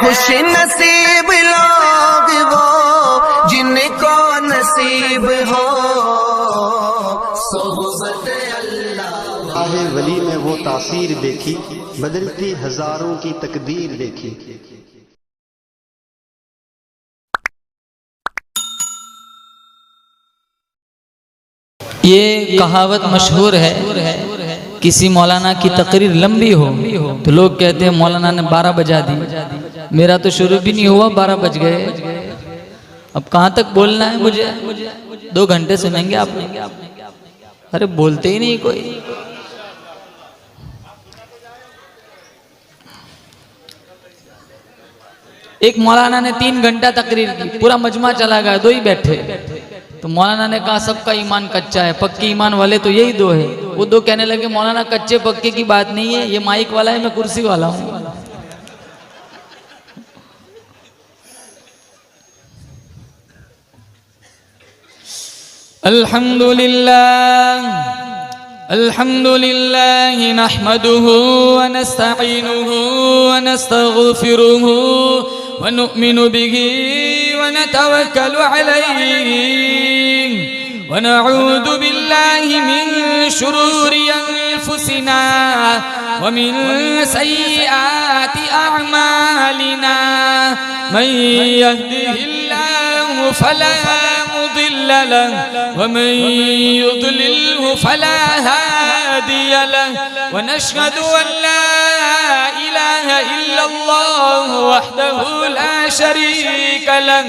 खुश नसीब लोग वो जिनको नसीब हो सोहबत अल्लाह। आहे वली में वो तासीर देखी, बदलती हजारों की तकदीर देखी। ये कहावत मशहूर है, किसी मौलाना की तकरीर लंबी हो तो लोग कहते हैं मौलाना ने 12 बजा दी। मेरा तो शुरू भी नहीं हुआ 12 बज गए। अब कहाँ तक बोलना है मुझे? 2 घंटे सुनेंगे आप? अरे बोलते ही नहीं कोई। एक मौलाना ने 3 घंटा तकरीर की, पूरा मजमा चला गया, 2 ही बैठे। तो मौलाना ने कहा सबका ईमान कच्चा है, पक्के ईमान वाले तो यही 2 है। वो 2 कहने लगे मौलाना कच्चे पक्के की बात नहीं है, ये माइक वाला है, मैं कुर्सी वाला हूं। अल्हम्दुलिल्लाह अल्हम्दुलिल्लाह नहमदुहु व नस्तईनुहु व नस्तगफिरुहु व नु'मिनु बिही व नतवक्कलु अलैहि व नऊदु बिल्लाहि मिन शुरूरि अनफुसिना व मिन सय्यिआति अअमालिना मन यहदिहिल्लाहु फला मुदिल्ल लहु व मन युद्लिलहु फला हादिय लहु व नशहदु अन ला इलाहा इल्लल्लाह वहदहु ला शरीक लहु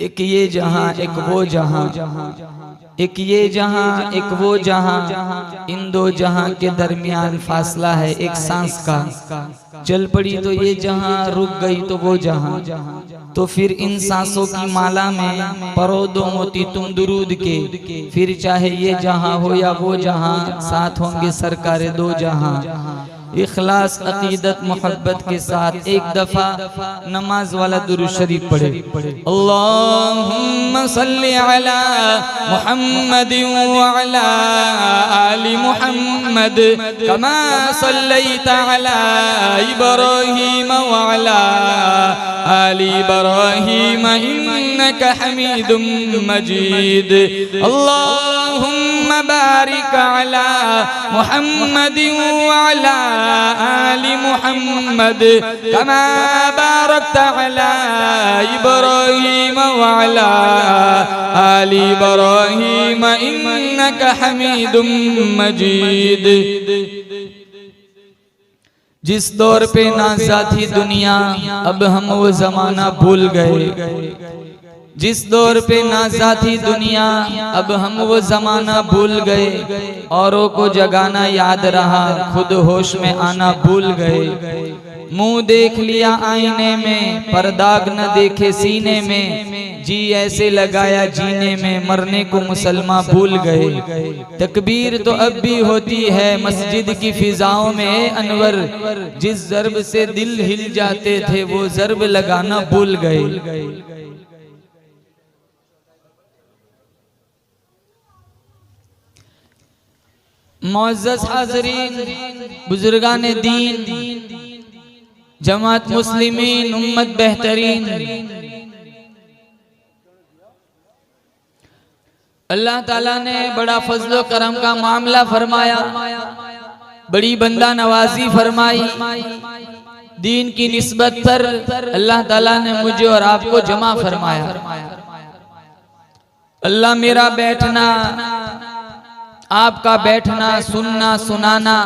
एक ये जहां एक वो जहां, एक ये जहां एक वो जहां, इन 2 जहां के दरमियान फासला है एक सांस का। चल पड़ी तो ये जहां, रुक गई तो वो जहां। तो फिर इन सांसों की माला में परो 2 मोती तुम दुरूद के। फिर चाहे ये जहां हो या वो जहां, साथ होंगे सरकार 2 जहां। इखलास अकीदत मोहब्बत के साथ एक दफा नमाज वाला दुरूद शरीफ पढ़े। अल्लाहुम्मा सल्ली अला मुहम्मद व अला आलि मुहम्मद कमा सल्लैता अला इब्राहीम व अला आलि इब्राहीम इन्नका हमीदुम मजीद। अल्लाहुम्मा बारिक अला मुहम्मदिन व अला आलि मुहम्मद कमा बारकता अला इब्राहीम व अला आलि इब्राहीम इन्नका हमीदुम मजीद। जिस दौर पे नाज़ा थी दुनिया, अब हम वो जमाना भूल गए। जिस दौर पे नाज़ा थी दुनिया, अब हम वो जमाना भूल गए। औरों को जगाना याद रहा, खुद होश में आना भूल गए। मुंह देख लिया आईने में, पर दाग न देखे सीने में। जी ऐसे लगाया जीने में, मरने को मुसलमान भूल गए। तकबीर तो अब भी होती है मस्जिद की फिजाओं में अनवर। जिस ज़र्ब से दिल हिल जाते थे, वो ज़र्ब लगाना भूल गए। मुअज़्ज़ज़ हाज़रीन, बुजुर्गान दीन, जमात मुस्लिमीन, उम्मत बेहतरीन, अल्लाह ताला ने बड़ा फजलो करम का मामला फरमाया, बड़ी बंदा नवाजी फरमाई। दीन की निस्बत पर अल्लाह ताला ने मुझे और आपको जमा फरमाया। अल्लाह मेरा बैठना, आपका बैठना, सुनना, सुनाना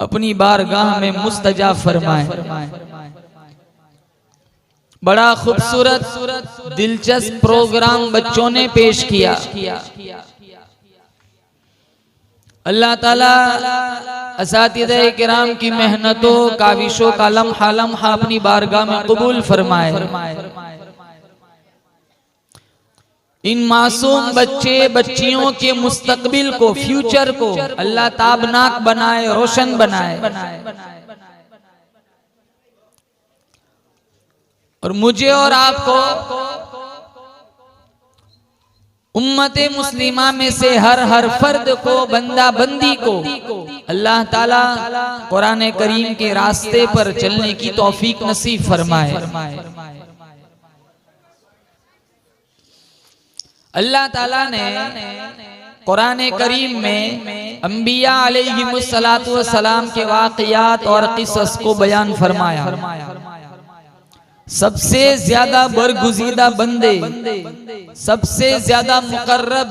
अपनी बारगाह में मुस्तजाब फरमाए। बड़ा खूबसूरत दिलचस्प प्रोग्राम बच्चों ने पेश किया। अल्लाह ताला असातिज़े किराम की मेहनतों, काविशों का लम्हा लम्हा अपनी बारगाह में कबूल फरमाए। इन मासूम बच्चे बच्चियों के मुस्तकबिल को, फ्यूचर को अल्लाह ताबनाक बनाए, रोशन बनाए। और मुझे और आपको उम्मते मुस्लिमा में से हर फर्द को, बंदा बंदी को अल्लाह ताला कुरान करीम के रास्ते पर चलने की तौफीक नसीब फरमाए। अल्लाह ताला ने कुरान करीम में अंबिया अलैहिमुस्सलातु वस्सलाम के वाक़ियात और किस्सस को बयान फरमाया। सबसे ज्यादा बरगुज़ीदा बंदे, सबसे ज्यादा मुकर्रब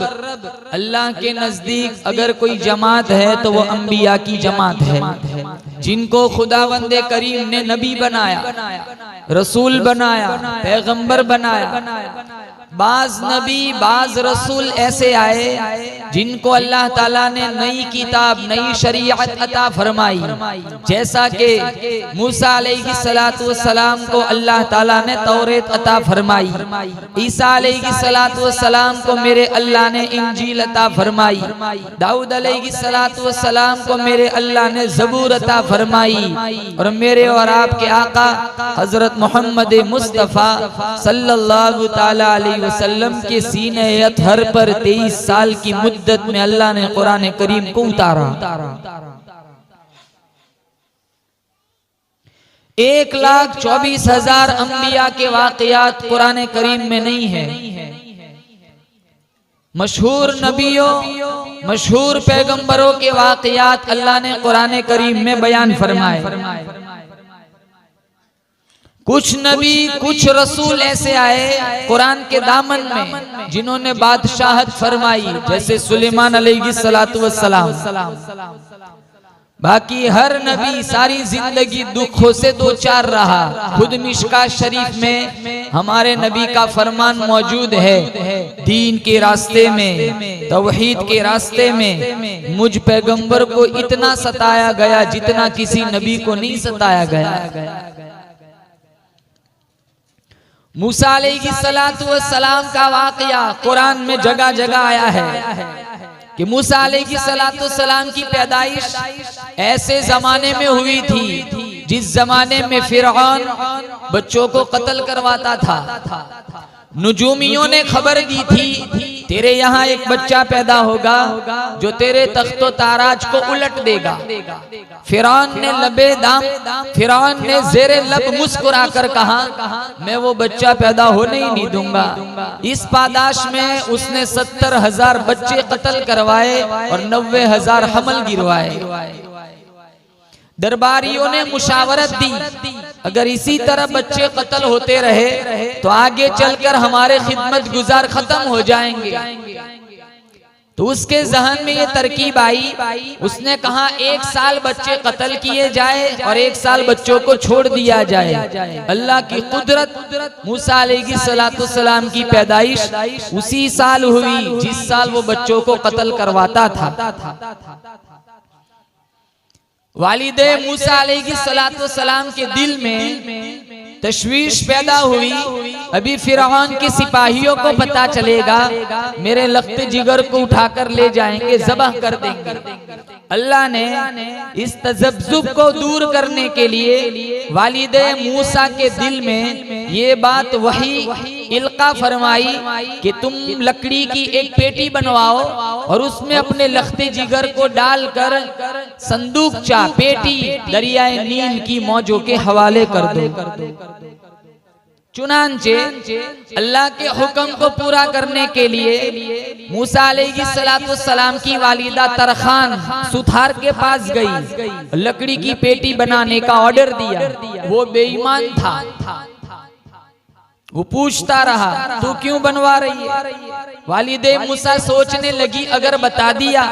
अल्लाह के नजदीक अगर कोई जमात है तो वो अंबिया की जमात है, जिनको खुदावंदे करीम ने नबी बनाया, रसूल बनाया, पैगंबर बनाया। बाज नबी, बाज रसूल ऐसे आए जिनको अल्लाह ताला ने नई किताब, नई शरीयत अता फरमाई। जैसा कि मूसा अलैहिस्सलातु वस्सलाम को अल्लाह ताला ने तौरेत अता फरमाई, ईसा अलैहिस्सलातु वस्सलाम को मेरे अल्लाह ने इंजील अता फरमाई, दाऊद अलैहिस्सलातु वस्सलाम को मेरे अल्लाह ने ज़बूर अता फरमाई। और मेरे और आपके आका हजरत मोहम्मद मुस्तफ़ा सल्लल्लाहु ताला अलैहि वसल्लम के सीने अतहर पर 23 साल की मुद्दत में अल्लाह ने कुरान करीम को उतारा। 1,24,000 अंबिया के वाक़ियात कुरान करीम में नहीं है। मशहूर नबियों, मशहूर पैगंबरों के वाक़ियात अल्लाह ने कुरान करीम में बयान फरमाए। कुछ नबी, कुछ रसूल ऐसे आए कुरान के दामन में जिन्होंने बादशाहत फरमाई, जैसे सुलेमान अलैहिस्सलातु वस्सलाम। बाकी हर नबी सारी जिंदगी दुखों से दो चार रहा। खुद मिशका शरीफ में हमारे नबी का फरमान मौजूद है, दीन के रास्ते में, तौहीद के रास्ते में मुझ पैगंबर को इतना सताया गया जितना किसी नबी को नहीं सताया गया। मूसा अलैहिस्सलातु वस्सलाम का वाक़या कुरान में जगह जगह आया है कि मूसा अलैहिस्सलातु वस्सलाम की पैदाइश ऐसे जमाने में हुई थी जिस जमाने में फिरऔन बच्चों को कत्ल करवाता था। नुजूमियों ने खबर दी थी तेरे यहाँ एक बच्चा पैदा होगा जो तेरे तख्तो ताराज को उलट देगा। फिरौन ने लबे दाम, फिरौन ने जेरे लब मुस्कुरा कर कहा मैं वो बच्चा पैदा होने ही नहीं दूंगा। इस पादाश में उसने 70,000 बच्चे कत्ल करवाए और 90,000 हमल गिरवाए। दरबारियों ने मुशावरत दी अगर इसी तरह बच्चे कत्ल होते रहे तो आगे चलकर हमारे खिदमत गुजार खत्म हो जाएंगे। तो उसके जहन में ये तरकीब आई, उसने कहा 1 साल बच्चे कत्ल किए जाए और 1 साल बच्चों को छोड़ दिया जाए। अल्लाह की कुदरत, मूसा अलैहिस्सलाम की पैदाइश उसी साल हुई जिस साल वो बच्चों को कत्ल करवाता था। वालिदे मूसा अलैहिस्सलाम के दिल में तशवीश पैदा हुई। अभी फिरौन के सिपाहियों को पता चलेगा मेरे लख्त जिगर को उठाकर ले जाएंगे, ज़बह कर देंगे। अल्लाह ने इस तजब्जुब को दूर करने के लिए वालिदे मूसा के दिल में ये बात वही इल्का फरमाई कि तुम लकड़ी की एक पेटी बनवाओ और उसमें अपने लख्ते जिगर को डालकर संदूकचा पेटी दरियाए नील की मौजों के हवाले कर दो। चुनांचे अल्लाह के हुक्म को पूरा करने के लिए मूसा अलैहिस्सलाम की वालिदा तरखान सुथार के पास गई, लकड़ी की पेटी बनाने का ऑर्डर दिया। वो बेईमान था, वो पूछता रहा तू क्यों बनवा रही है। वालिदे मूसा सोचने लगी अगर बता दिया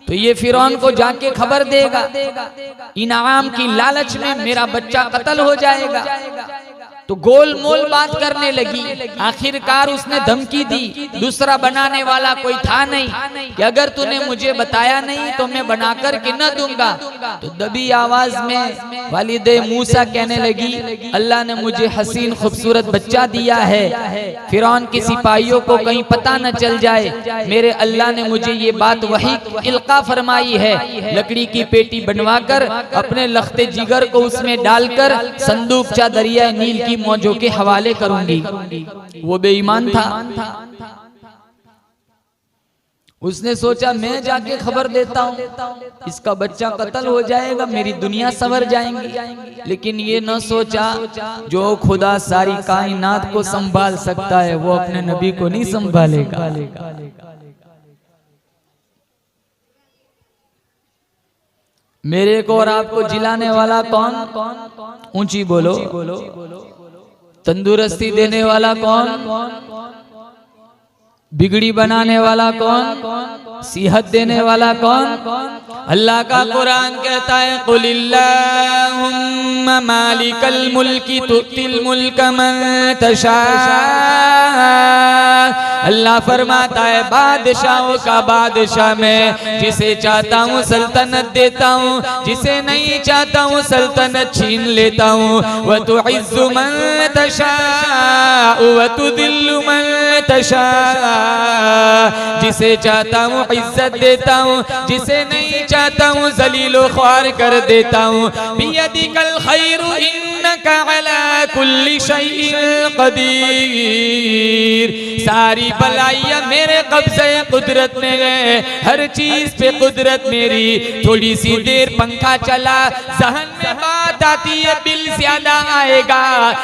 तो ये फिरौन को जाके खबर देगा, इनाम की लालच में मेरा बच्चा कत्ल हो जाएगा। तो गोल मोल बात करने लगी। आखिरकार उसने धमकी दी, दूसरा बनाने वाला कोई था नहीं कि अगर तूने मुझे बताया नहीं तो मैं बनाकर के न दूंगा। तो दबी आवाज में वालिदे मूसा कहने लगी अल्लाह ने मुझे हसीन खूबसूरत बच्चा दिया है, फिरौन के सिपाहियों को कहीं पता न चल जाए। मेरे अल्लाह ने मुझे ये बात वही इल्का फरमाई है, लकड़ी की पेटी बनवाकर अपने लख्ते जिगर को उसमें डालकर संदूकचा दरिया नील की मौजों के हवाले करूंगी। वो बेईमान था। उसने सोचा मैं जाके खबर देता हूँ, इसका बच्चा कत्ल हो जाएगा, मेरी दुनिया संवर जाएंगी। लेकिन ये न सोचा जो खुदा सारी कायनात को संभाल सकता है वो अपने नबी को नहीं संभालेगा। मेरे को और आपको जिलाने वाला कौन? ऊंची बोलो। तंदुरुस्ती देने वाला कौन? बिगड़ी बनाने वाला कौन? सेहत देने वाला कौन? अल्लाह का कुरान कहता है कुलिल्लाहुम्मा मालिकल मुल्की तुतिल मुल्क मन तशा। अल्लाह फरमाता है बादशाहों का बादशाह मैं, जिसे चाहता हूँ सल्तनत देता हूँ, जिसे नहीं चाहता हूँ सल्तनत छीन लेता हूँ। व तुइज़्ज़ु मन तशा व तुदिल्लु मन तशा। जिसे चाहता हूँ इज्जत देता हूँ, जिसे नहीं चाहता हूँ ज़लीलो ख्वार कर देता हूँ। बियदिकल खैरु इन्नका अला कुल्ली शैइन क़दीर। सारी भलाइयाँ मेरे कब्ज़े कुदरत में है, हर चीज पे कुदरत मेरी। थोड़ी सी देर पंखा चला, जहन में बात आती है बिल ज्यादा आएगा,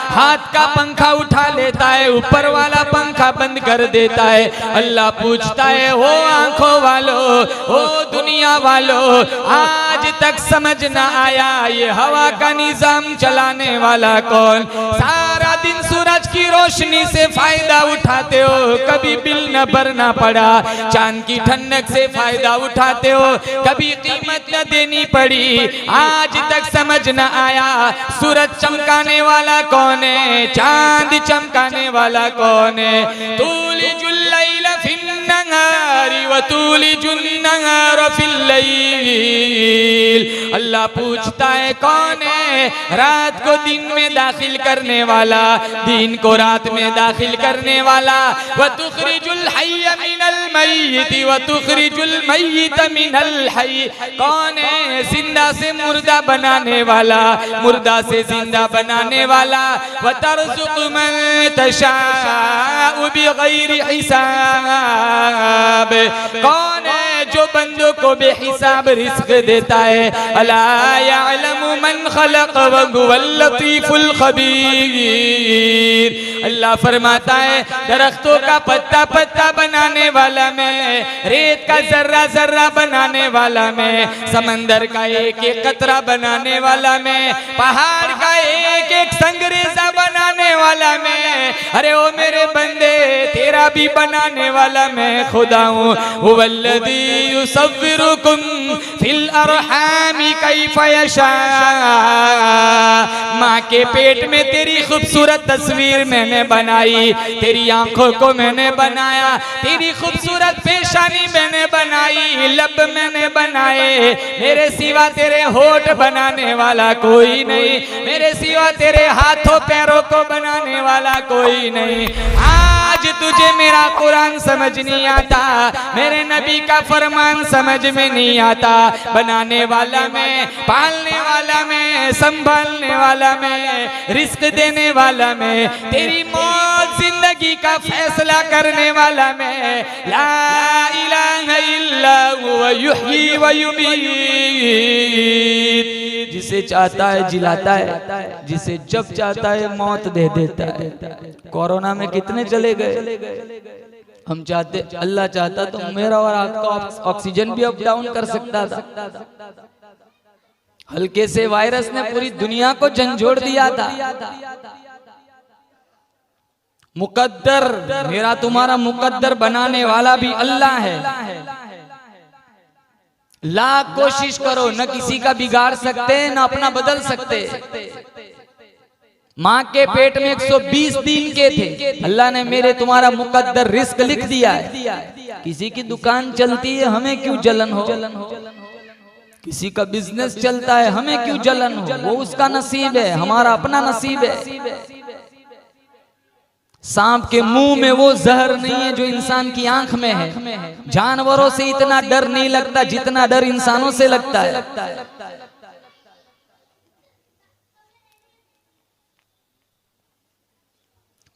हाथ का पंखा उठा लेता है, ऊपर वाला पंखा बंद कर देता है। अल्लाह पूछता है हो आंखों वालों, हो दुनिया वालों, आज तक समझ ना आया ये हवा का निजाम चलाने वाला कौन? सारा दिन सूरज की रोशनी से फायदा उठाते हो, कभी बिल न भरना पड़ा। चांद की ठंडक से फायदा उठाते हो, कभी कीमत न देनी पड़ी। आज तक समझ न आया सूरज चमकाने वाला कौन है, चांद चमकाने वाला कौन है। तुलिजुल लैल फिन नहारी व वतूलिजुन नहार फिल लैल। अल्लाह पूछता है कौन है रात को दिन में दाखिल करने वाला, दिन को रात में दाखिल करने वाला। वतुखरिजुल हय्य मिनल मय्यित वतुखरिजुल मय्यित मिनल हय्य। कौन है जिंदा से मुर्दा बनाने वाला, मुर्दा से जिंदा बनाने वाला। वतरजुकु मन तशाउ बिगैरि हिसाब। कौन है जो बंदों को बेहिसाब रिस्क देता है। अला यअलमु मन खलक व हुवल लतीफुल खबीर। अल्लाह फरमाता है दरख्तों का पत्ता पत्ता बनाने वाला मैं, रेत का जर्रा जर्रा बनाने वाला मैं, समंदर का एक एक कतरा बनाने वाला मैं, पहाड़ का एक एक संगरेजा बनाने वाला मैं। अरे ओ मेरे बंदे तेरा भी बनाने वाला मैं खुदा हूँ। हुवल्लज़ी युसव्विरुकुम फिल अरहामी कैफ़ यशा। माँ के पेट में तेरी खूबसूरत तस्वीर मैंने बनाई, तेरी आंखों को मैंने बनाया, तेरी खूबसूरत पेशानी मैंने बनाई, लब मैंने बनाए। मेरे सिवा तेरे होठ बनाने वाला कोई नहीं, मेरे सिवा तेरे हाथों पैरों को बनाने वाला कोई नहीं। आज तुझे मेरा कुरान समझ नहीं आता, मेरे नबी का फरमान समझ में नहीं आता। बनाने वाला मैं, पालने वाला मैं, संभालने वाला मैं, रिस्क देने वाला मैं, तेरी मौत जिंदगी का फैसला करने वाला मैं। ला इलाहा इल्ला हुवा युहयी व युमीत। जिसे चाहता है जिलाता है, जिसे जब चाहता है मौत दे देता है। कोरोना में कितने चले गए। हम चाहते, अल्लाह चाहता तो मेरा और आपका ऑक्सीजन भी अप डाउन कर सकता था। हल्के से वायरस ने पूरी दुनिया को झंझोड़ दिया था। मुकद्दर, मेरा तुम्हारा मुकद्दर बनाने वाला भी अल्लाह है। लाख कोशिश करो न किसी का बिगाड़ सकते न अपना बदल सकते। माँ के पेट में 120 दिन के थे, अल्लाह ने मेरे तुम्हारा मुकद्दर रिस्क लिख दिया है। किसी की दुकान चलती है हमें क्यों जलन हो, किसी का बिजनेस चलता है हमें क्यों जलन हो, वो उसका नसीब है, हमारा अपना नसीब है। सांप के मुंह में वो जहर नहीं है जो इंसान की आंख में है। जानवरों से इतना डर नहीं लगता जितना डर इंसानों से लगता है।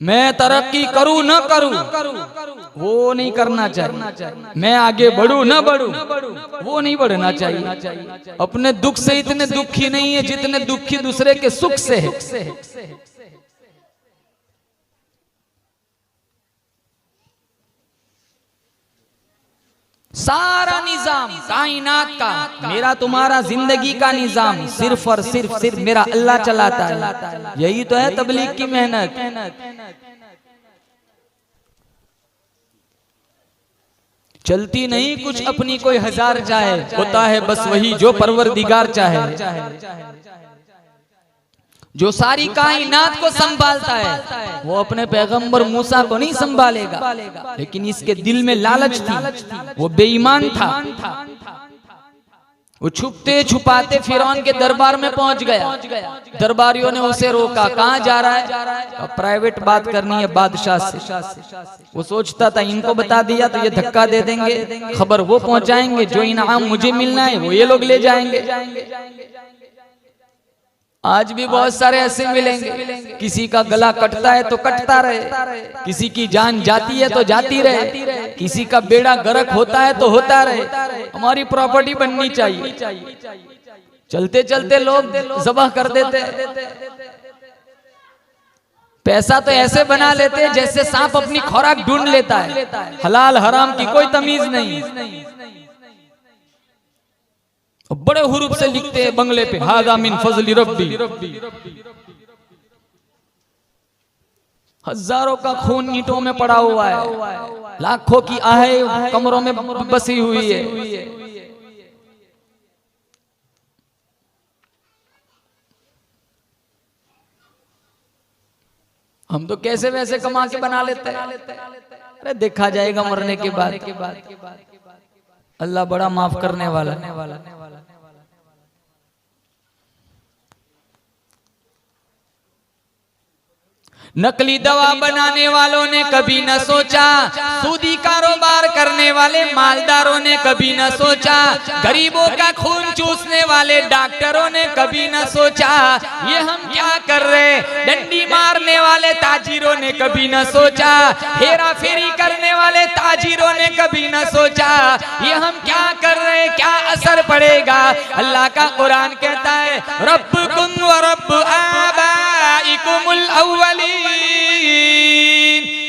मैं तरक्की करूं न करूं वो नहीं करना चाहिए, मैं आगे बढ़ूं न बढ़ूं वो नहीं बढ़ना चाहिए। अपने दुख से इतने दुखी नहीं है जितने दुखी दूसरे के सुख से है। सारा निजाम कायनात का, मेरा तुम्हारा जिंदगी का निजाम सिर्फ और सिर्फ मेरा अल्लाह चलाता है। यही तो है तबलीग की मेहनत। चलती नहीं कुछ अपनी कोई हजार चाहे, होता है बस वही जो परवरदिगार चाहे। जो सारी कायनात को संभालता है वो अपने पैगंबर मूसा को नहीं संभालेगा, लेकिन इसके दिल में लालच थी, वो बेईमान था। वो छुपते छुपाते फिरौन के दरबार में पहुंच गया। दरबारियों ने उसे रोका, कहाँ जा रहा है? अब प्राइवेट बात करनी है बादशाह से। वो सोचता था इनको बता दिया तो ये धक्का दे देंगे, खबर वो पहुंचाएंगे, जो इनाम मुझे मिलना है वो ये लोग ले जाएंगे। आज भी बहुत सारे ऐसे मिलेंगे, किसी का गला कटता है तो कटता रहे, किसी की जान जाती है तो जाती रहे, किसी का बेड़ा गर्क होता है तो होता रहे। हमारी प्रॉपर्टी बननी चाहिए। चलते चलते लोग ज़बह कर देते, पैसा तो ऐसे बना लेते जैसे सांप अपनी खुराक ढूंढ लेता है। हलाल हराम की कोई तमीज नहीं। बड़े हुरूफ से लिखते हैं बंगले पे, हादा मिन फजली रब्बी। हजारों का खून ईंटों में पड़ा हुआ है, लाखों की आहें कमरों में बसी हुई है। हम तो कैसे वैसे कमा के बना लेते हैं। अरे देखा जाएगा मरने के बाद। अल्लाह बड़ा माफ करने वाला। नकली दवा बनाने वालों ने कभी न सोचा, सूदी कारोबार करने वाले मालदारों ने कभी न सोचा, गरीबों का खून चूसने वाले डॉक्टरों ने कभी न सोचा ये हम क्या कर रहे, डंडी मारने वाले ताजिरों ने कभी न सोचा, हेरा फेरी करने वाले ताजिरों ने कभी न सोचा ये हम क्या कर रहे, क्या असर पड़ेगा। अल्लाह का कुरान कहता है रब्बुकुम व रब्बु आबाइकुमुल अव्वलीन,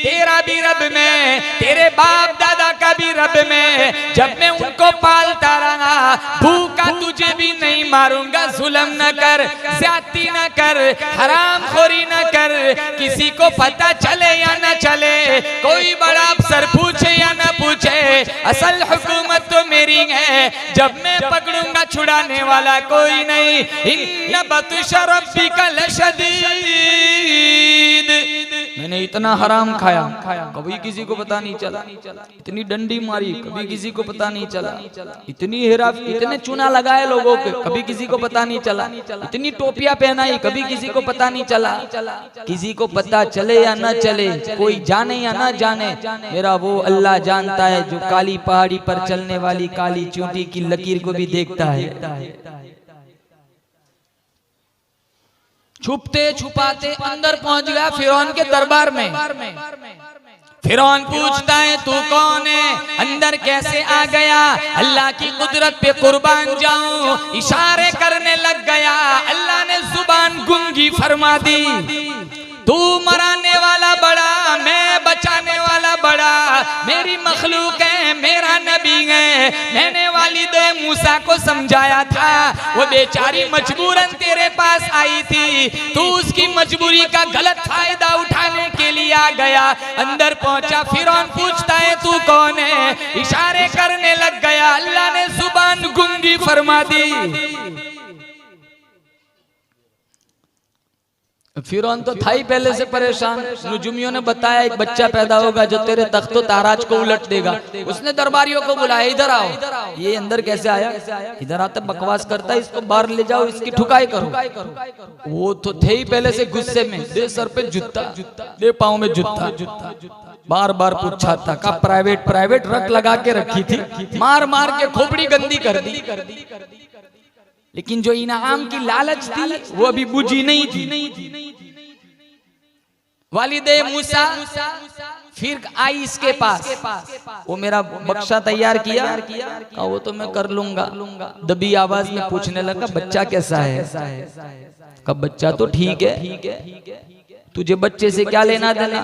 तेरा भी रब में, तेरे बाप दादा का भी रब में। जब मैं उनको पालता रहा, भूखा तुझे भी नहीं मारूंगा, जुल्म न कर, ज्यादती न कर, हराम खोरी न कर, किसी को पता चले या न चले, कोई बड़ा अफसर पूछे या न पूछे, असल हुकूमत तो मेरी है, जब मैं पकड़ूंगा छुड़ाने वाला कोई नहीं। इन्न बत्श रब्बिका लशदीद, मैंने इतना हराम खाया कभी किसी को पता नहीं चला, इतनी डंडी मारी कभी किसी को पता नहीं चला, इतनी हेरा, इतने चूना लगाए लोगों पे कभी किसी को पता नहीं चला, इतनी टोपियां पहनाई कभी किसी को पता नहीं चला। किसी को पता चले या न चले, कोई जाने या न जाने, मेरा वो अल्लाह जानता है जो काली पहाड़ी पर चलने वाली काली चूंटी की लकीर को भी देखता है। छुपते छुपाते अंदर पहुंच गया फिरौन के दरबार में। फिरौन पूछता है तू कौन है, अंदर कैसे आ गया, अल्लाह की कुदरत पे कुर्बान जाऊं, इशारे करने लग गया। अल्लाह ने जुबान गुंगी फरमा दी, तू मराने वाला बड़ा, मैं बचाने वाला बड़ा, मेरी मखलूक है, मेरा नबी है। मैंने वालिदे मूसा को समझाया था, वो बेचारी मजबूरन तेरे पास आई थी, तू उसकी मजबूरी का गलत फायदा उठाने के लिए आ गया। अंदर पहुंचा, फिरौन पूछता है तू कौन है, इशारे करने लग गया। अल्लाह ने जुबान गुंगी फरमा दी। फिरौन तो था ही पहले से परेशान। नुजुमियों ने बताया एक बच्चा पैदा होगा जो तेरे तख्तो ताराज को उलट देगा। उसने दरबारियों को बुलाया, इधर आओ। ये अंदर कैसे आया, इधर आता बकवास करता है, इसको बाहर ले जाओ, इसकी ठुकाई करो। वो तो थे ही पहले से गुस्से में, दे सर पे जूता, दे पाँव में जूता, बार बार पूछा था का प्राइवेट रख लगा के रखी थी, मार मार के खोपड़ी गंदी कर दी। लेकिन जो इनाम की लालच थी वो अभी बुझी नहीं थी। वालिदे मूसा फिर आई इसके पास, वो मेरा बक्शा तैयार किया, वो तो मैं कर लूंगा। दबी आवाज में पूछने लगा बच्चा कैसा है, कब बच्चा तो ठीक है, तुझे बच्चे से क्या लेना देना,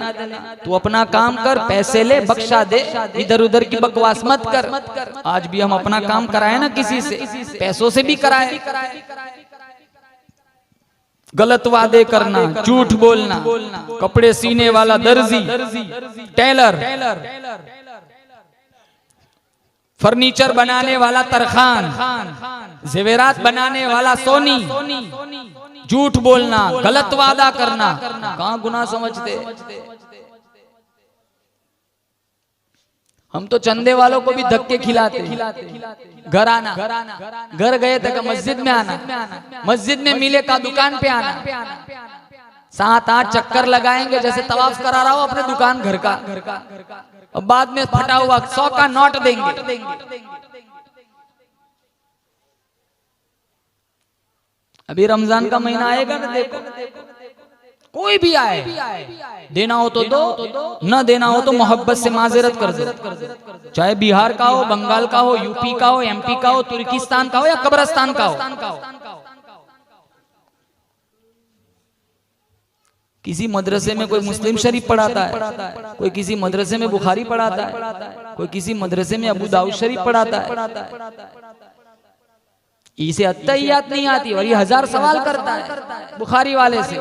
तू अपना काम कर, पैसे ले, बख्शा दे, इधर उधर की बकवास मत कर। आज भी हम अपना काम कराए ना किसी से, पैसों से भी कराए। गलत वादे करना, झूठ बोलना, कपड़े सीने वाला दर्जी, टेलर, फर्नीचर बनाने वाला तरखान, जेवरात बनाने वाला सोनी, झूठ बोलना, गलत वादा करना, कहाँ गुनाह समझते। हम तो चंदे वालों को भी धक्के खिलाते। घर आना, घर गए थे मस्जिद में आना, मस्जिद में मिले का दुकान पे आना, 7-8 चक्कर लगाएंगे जैसे तवाफ करा रहा हो अपने दुकान घर का, और बाद में फटा हुआ 100 का नोट देंगे। अभी रमजान का महीना आएगा ना, देखो कोई भी आए, देना हो तो दो, न देना हो तो मोहब्बत से माजरत कर दो। चाहे बिहार का हो, बंगाल का हो, यूपी का हो, एमपी का हो, तुर्किस्तान का हो या कब्रिस्तान का हो। किसी मदरसे में कोई मुस्लिम शरीफ पढ़ाता है, कोई किसी मदरसे में बुखारी पढ़ाता है, कोई किसी मदरसे में अबू दाऊद शरीफ पढ़ाता है। इसे अत्तहियात नहीं आती और ये 1000 सवाल करता है बुखारी वाले से।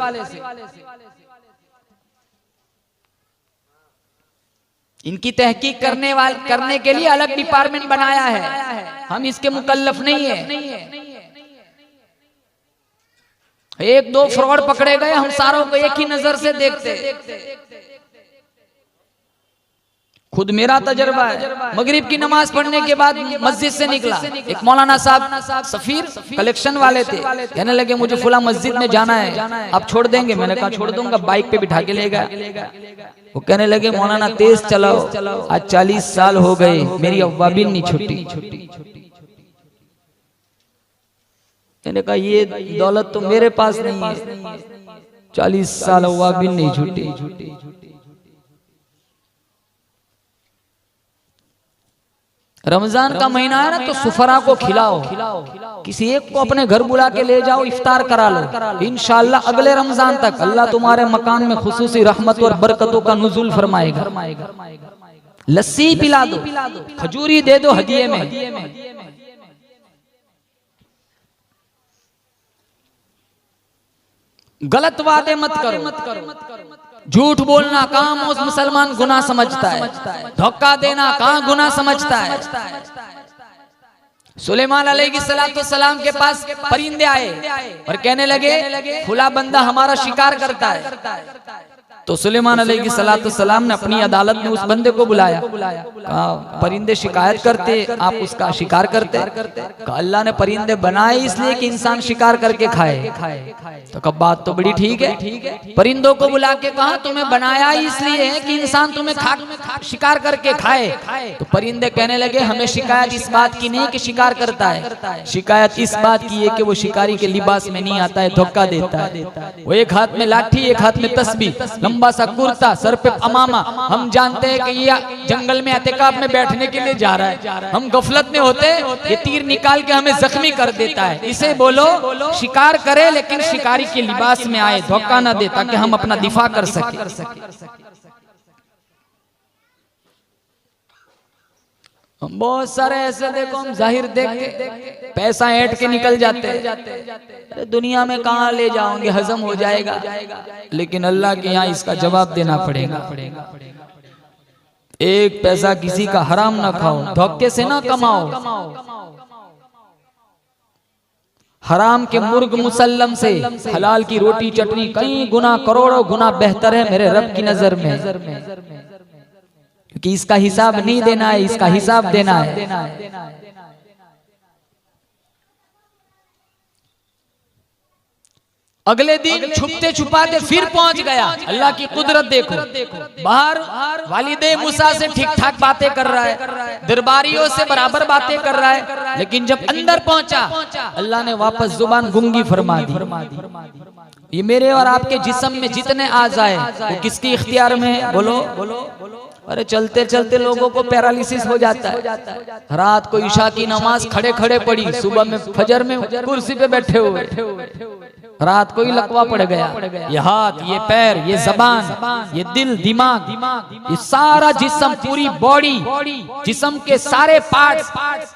इनकी तहकीक करने के लिए अलग डिपार्टमेंट बनाया है, हम इसके मुकल्लफ नहीं है। एक दो फ्रॉड पकड़े गए, हम सारों को एक ही नजर से देखते। खुद मेरा तजर्बा है, मगरिब की नमाज पढ़ने के बाद मस्जिद से निकला, एक मौलाना साहब सफीर कलेक्शन वाले थे, कहने लगे मुझे फुला मस्जिद में जाना है, आप छोड़ देंगे? मैंने कहा छोड़ दूंगा, बाइक पे बिठा के ले गया। वो कहने लगे मौलाना तेज चलाओ, आज 40 साल हो गए मेरी अव्वाबिन नहीं छुट्टी। मैंने कहा ये दौलत तो मेरे पास नहीं है, 40 साल अव्वाबिन नहीं छुट्टी। रमजान का महीना है ना, तो सुफरा को खिलाओ, किसी एक को अपने घर बुला के ले जाओ, इफ्तार करा लो। इंशाअल्लाह अगले रमजान तक अल्लाह तुम्हारे मकान में खुसूसी रहमत और बरकतों का नुज़ुल फरमाएगा। लस्सी पिला दो, खजूरी दे दो हदिये में। गलत वादे मत करो। झूठ बोलना कहाँ मुसलमान गुनाह समझता है, धोखा देना कहाँ गुनाह समझता है। सुलेमान अलैहिस्सलाम के पास परिंदे आए और कहने लगे खुला बंदा हमारा शिकार करता है। तो सुलेमान अलैहिस्सलाम ने अपनी अदालत में उस बंदे को बुलाया, परिंदे शिकायत करते, आप उसका शिकार करते? अल्लाह ने परिंदे बनाए इसलिए कि इंसान शिकार करके खाए। तो कब बात तो बड़ी ठीक है। परिंदों को बुला के कहा तुम्हें बनाया इसलिए है कि इंसान तुम्हें शिकार करके खाए। तो परिंदे कहने लगे हमें शिकायत इस बात की नहीं कि शिकार करता है, शिकायत इस बात की है कि वो शिकारी के लिबास में नहीं आता है, धोखा देता है। वो एक हाथ में लाठी, एक हाथ में तस्बीह, लंबा सा कुर्ता, सर पे अमामा। हम जानते हैं कि ये जंगल में एतिकाफ में बैठने के लिए जा रहा है, हम गफलत में होते ये तीर निकाल के हमें जख्मी कर देता है। इसे बोलो शिकार करे लेकिन शिकारी के लिबास में आए, धोखा ना दे, ताकि हम अपना दिफा कर सके। बहुत सारे ऐसे देखो हम जाहिर देख के पैसा ऐंठ के निकल जाते हैं, दुनिया में कहाँ ले जाओगे, हजम हो जाएगा, लेकिन अल्लाह के यहाँ इसका जवाब देना पड़ेगा। एक पैसा किसी का हराम ना खाओ, धोखे से ना कमाओ। हराम के मुर्ग मुसल्लम से हलाल की रोटी चटनी कई गुना करोड़ों गुना बेहतर है मेरे रब की नजर में, क्योंकि इसका हिसाब नहीं देना है, इसका हिसाब देना है। अगले दिन छुपते छुपाते फिर पहुंच गया। अल्लाह की कुदरत देखो, बाहर वालिदे मूसा से ठीक ठाक बातें कर रहा है, दरबारियों से बराबर बातें कर रहा है, लेकिन जब अंदर पहुंचा अल्लाह ने वापस जुबान गुंगी फरमा दी। ये मेरे और आपके जिस्म में जितने आज़ाए वो किसकी इख्तियार में है? बोलो। अरे चलते चलते लोगों को पैरालिसिस हो जाता है। रात को इशा की नमाज खड़े खड़े पड़ी, सुबह में फजर में कुर्सी पे बैठे हुए, रात को ही लकवा पड़ गया। ये हाथ, ये पैर, ये जबान, ये दिल, दिमाग, ये सारा जिस्म, पूरी बॉडी, जिस्म के सारे पार्ट्स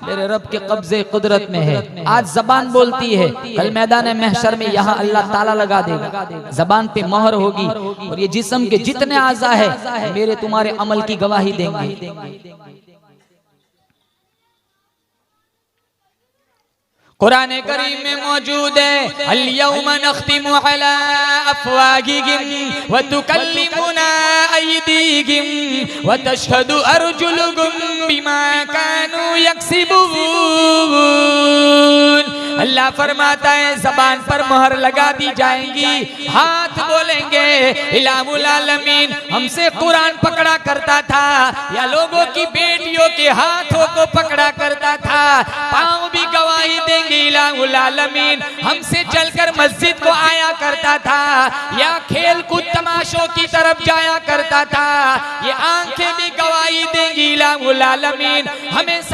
मेरे रब के कब्जे कुदरत में है। आज जबान बोलती है, कल मैदान महशर में यहाँ अल्लाह ताला लगा देगा, जबान पे मोहर होगी और ये जिस्म के जितने आज़ा है मेरे तुम्हारे अमल की गवाही देंगे। कुरान करीम में मौजूद है अल-यौमा नख्तिमु अला अफ़वाहिहिम व तुकल्लिमुना अयदीहिम व तशहदु अर्जुलुहुम बिमा कानू यक्सिबून। अल्लाह फरमाता है जबान पर मोहर लगा दी जाएंगी, हाथ बोलेंगे इलाहुल आलमीन हमसे कुरान पकड़ा करता था, या लोगों की बेटियों के हाथों को पकड़ा करता था, पाँव भी गवाही देंगे इलाहुल आलमीन हमसे चलकर मस्जिद को आया करता था, या खेल कूद तमाशों की तरफ जाया करता था, ये आंखें भी गवाही देंगी इलाहुल आलमीन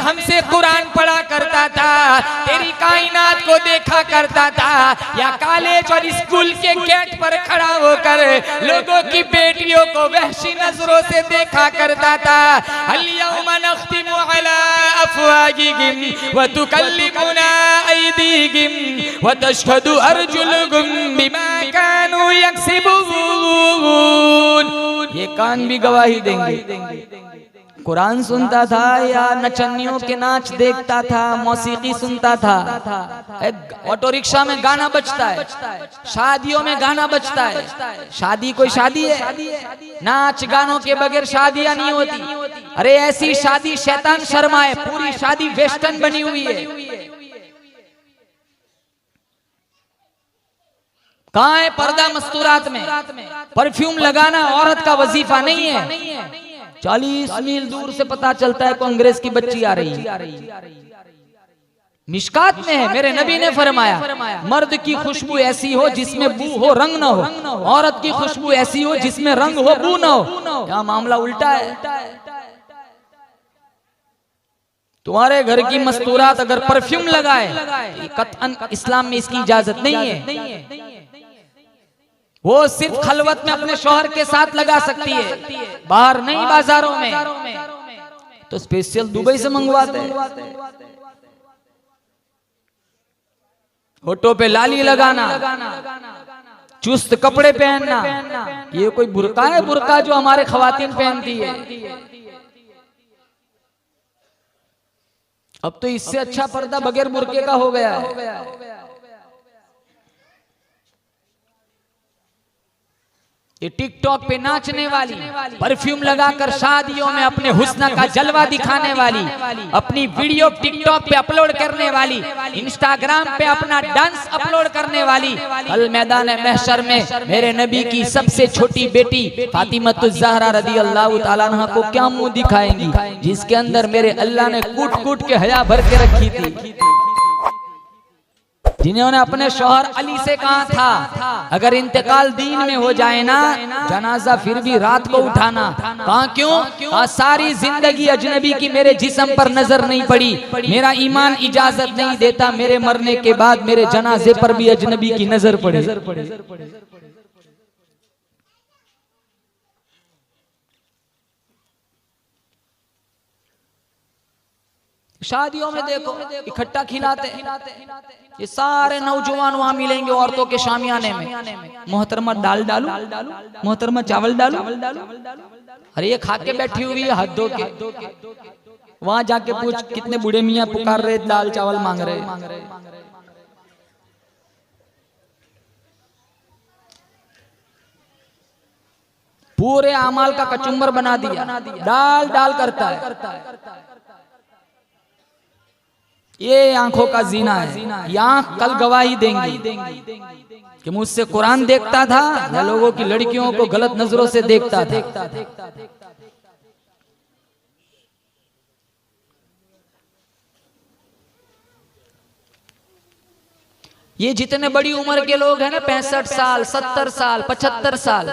हमसे कुरान पढ़ा करता था, तेरी कायनात को देखा करता था, या कॉलेज और स्कूल के गेट पर खड़ा होकर लोगों की बेटियों को वहशी नजरों से देखा करता था। अल-यौमा नख्तिमु अला अफ़वाहिहिम व तुकल्लिमुना अयदीहिम व तशहदु अर्जुलुहुम बिमा कानू यक्सिबून। ये कान भी गवाही देंगे, कुरान सुनता था या नचनियों के नाच देखता था, मौसीकी सुनता था। ऑटो रिक्शा में गाना बजता है, शादियों में गाना बजता है। शादी कोई शादी है? नाच गानों के बगैर शादियां नहीं होती। अरे ऐसी शादी शैतान शर्माए, पूरी शादी वेस्टर्न बनी हुई है। कहाँ है पर्दा मस्तूरात में? परफ्यूम लगाना औरत का वजीफा नहीं है। 40 मील दूर से पता चलता है कांग्रेस की बच्ची आ रही है। मिशकात में है, मेरे नबी ने फरमाया मर्द की खुशबू ऐसी हो जिसमें बू हो रंग न हो, औरत की खुशबू ऐसी हो जिसमें रंग हो बू न हो। यहाँ मामला उल्टा है। तुम्हारे घर की मस्तूरात अगर परफ्यूम लगाए, कतअन इस्लाम में इसकी इजाजत नहीं है। वो सिर्फ खलवत में अपने शौहर के साथ लगा सकती है, बाहर नहीं, बाजारों में। तो स्पेशल दुबई से मंगवाते हैं। होठों पे लाली लगाना, चुस्त कपड़े पहनना, ये कोई बुर्का है? बुर्का जो हमारे खवातीन पहनती है। अब तो इससे अच्छा पर्दा बगैर बुर्के का हो गया है। ये टिकटॉक पे नाचने वाली, परफ्यूम लगाकर शादियों में अपने हुस्न का जलवा दिखाने वाली, अपनी वीडियो टिकटॉक पे अपलोड करने वाली, इंस्टाग्राम पे अपना डांस अपलोड करने वाली, कल मैदान महशर में मेरे नबी की सबसे छोटी बेटी फातिमतुज़ ज़हरा रज़ियल्लाहु ताला अन्हा को क्या मुंह दिखाएंगी, जिसके अंदर मेरे अल्लाह ने कूट कूट के हया भर के रखी थी। जिन्होंने अपने शौहर अली से कहा था अगर इंतकाल दीन में हो जाए ना, जनाजा फिर भी रात को उठाना। कहा क्यों? सारी जिंदगी अजनबी की मेरे जिस्म पर नजर नहीं पड़ी, मेरा ईमान इजाजत नहीं देता मेरे मरने के बाद मेरे जनाजे पर भी अजनबी की नजर पड़े। शादियों में देखो इकट्ठा खिलाते हैं। ये सारे नौजवान वहां मिलेंगे औरतों के शामियाने में। मोहतरमा दाल डालू, मोहतरमा चावल डालू। अरे ये खा के बैठी हुई है हाथ धो के। वहां जाके पूछ कितने बूढ़े मियाँ पुकार रहे, दाल चावल मांग रहे। पूरे अमाल का कचुम्बर बना दिया, डाल डाल करता है। ये आंखों का जीना है। ये आंख कल गवाही देंगी कि मुझसे कुरान देखता था, मैं लोगों की लड़कियों को गलत नजरों से देखता था। ये जितने बड़ी उम्र के लोग हैं ना, 65 साल, 70 साल, 75 साल,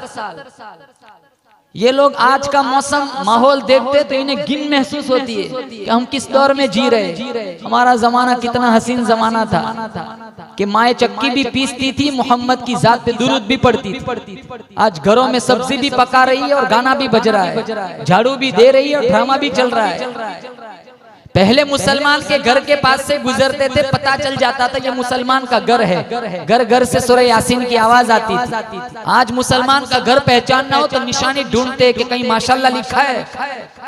ये लोग आज का मौसम माहौल देखते तो इन्हें गिन महसूस होती है कि हम किस दौर में जी रहे। हमारा जमाना कितना हसीन जमाना था कि माए चक्की भी पीसती थी, मोहम्मद की जात पे दुरूद भी पढ़ती थी। आज घरों में सब्जी भी पका रही है और गाना भी बज रहा है, झाड़ू भी दे रही है और ड्रामा भी चल रहा है। पहले मुसलमान के घर के पास से गुजरते थे, पता चल जाता था ये मुसलमान का घर है। घर घर से सूरह यासीन की आवाज आती थी। आज मुसलमान का घर पहचानना हो तो निशानी ढूंढते कि कहीं माशाल्लाह लिखा है,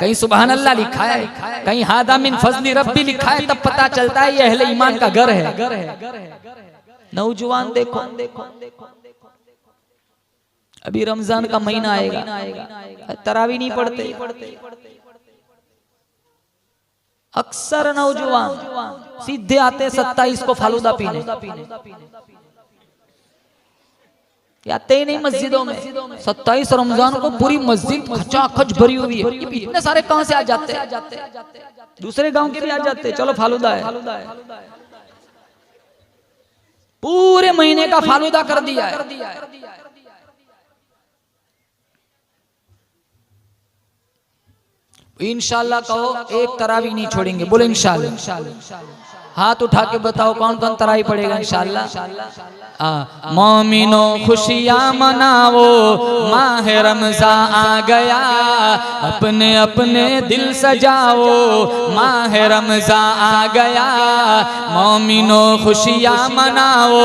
कहीं सुबहान अल्लाह लिखा है, कहीं हादा मिन फजली रब्बी लिखा है, तब पता चलता है ये अहले ईमान का घर है। नौजवान देखो, अभी रमजान का महीना आएगा, तरावी नहीं पढ़ते। अक्सर नौजवान सीधे आते 27 को फालूदा पीने, आते ही नहीं मस्जिदों में। 27 रमजान को पूरी मस्जिद खचाखच भरी हुई है। इतने सारे कहां से आ जाते हैं? दूसरे गांव के भी आ जाते हैं। चलो फालूदा है, पूरे महीने का फालूदा कर दिया है। इंशाल्लाह कहो एक तरावी नहीं छोड़ेंगे, बोलो इंशाल्लाह। हाथ उठा के बताओ कौन कौन तराई पड़ेगा इंशाअल्लाह। मोमिनो खुशियाँ मनाओ, माह रमज़ान आ गया, अपने अपने दिल सजाओ, माह रमज़ान आ गया। मोमिनो खुशियाँ मनाओ,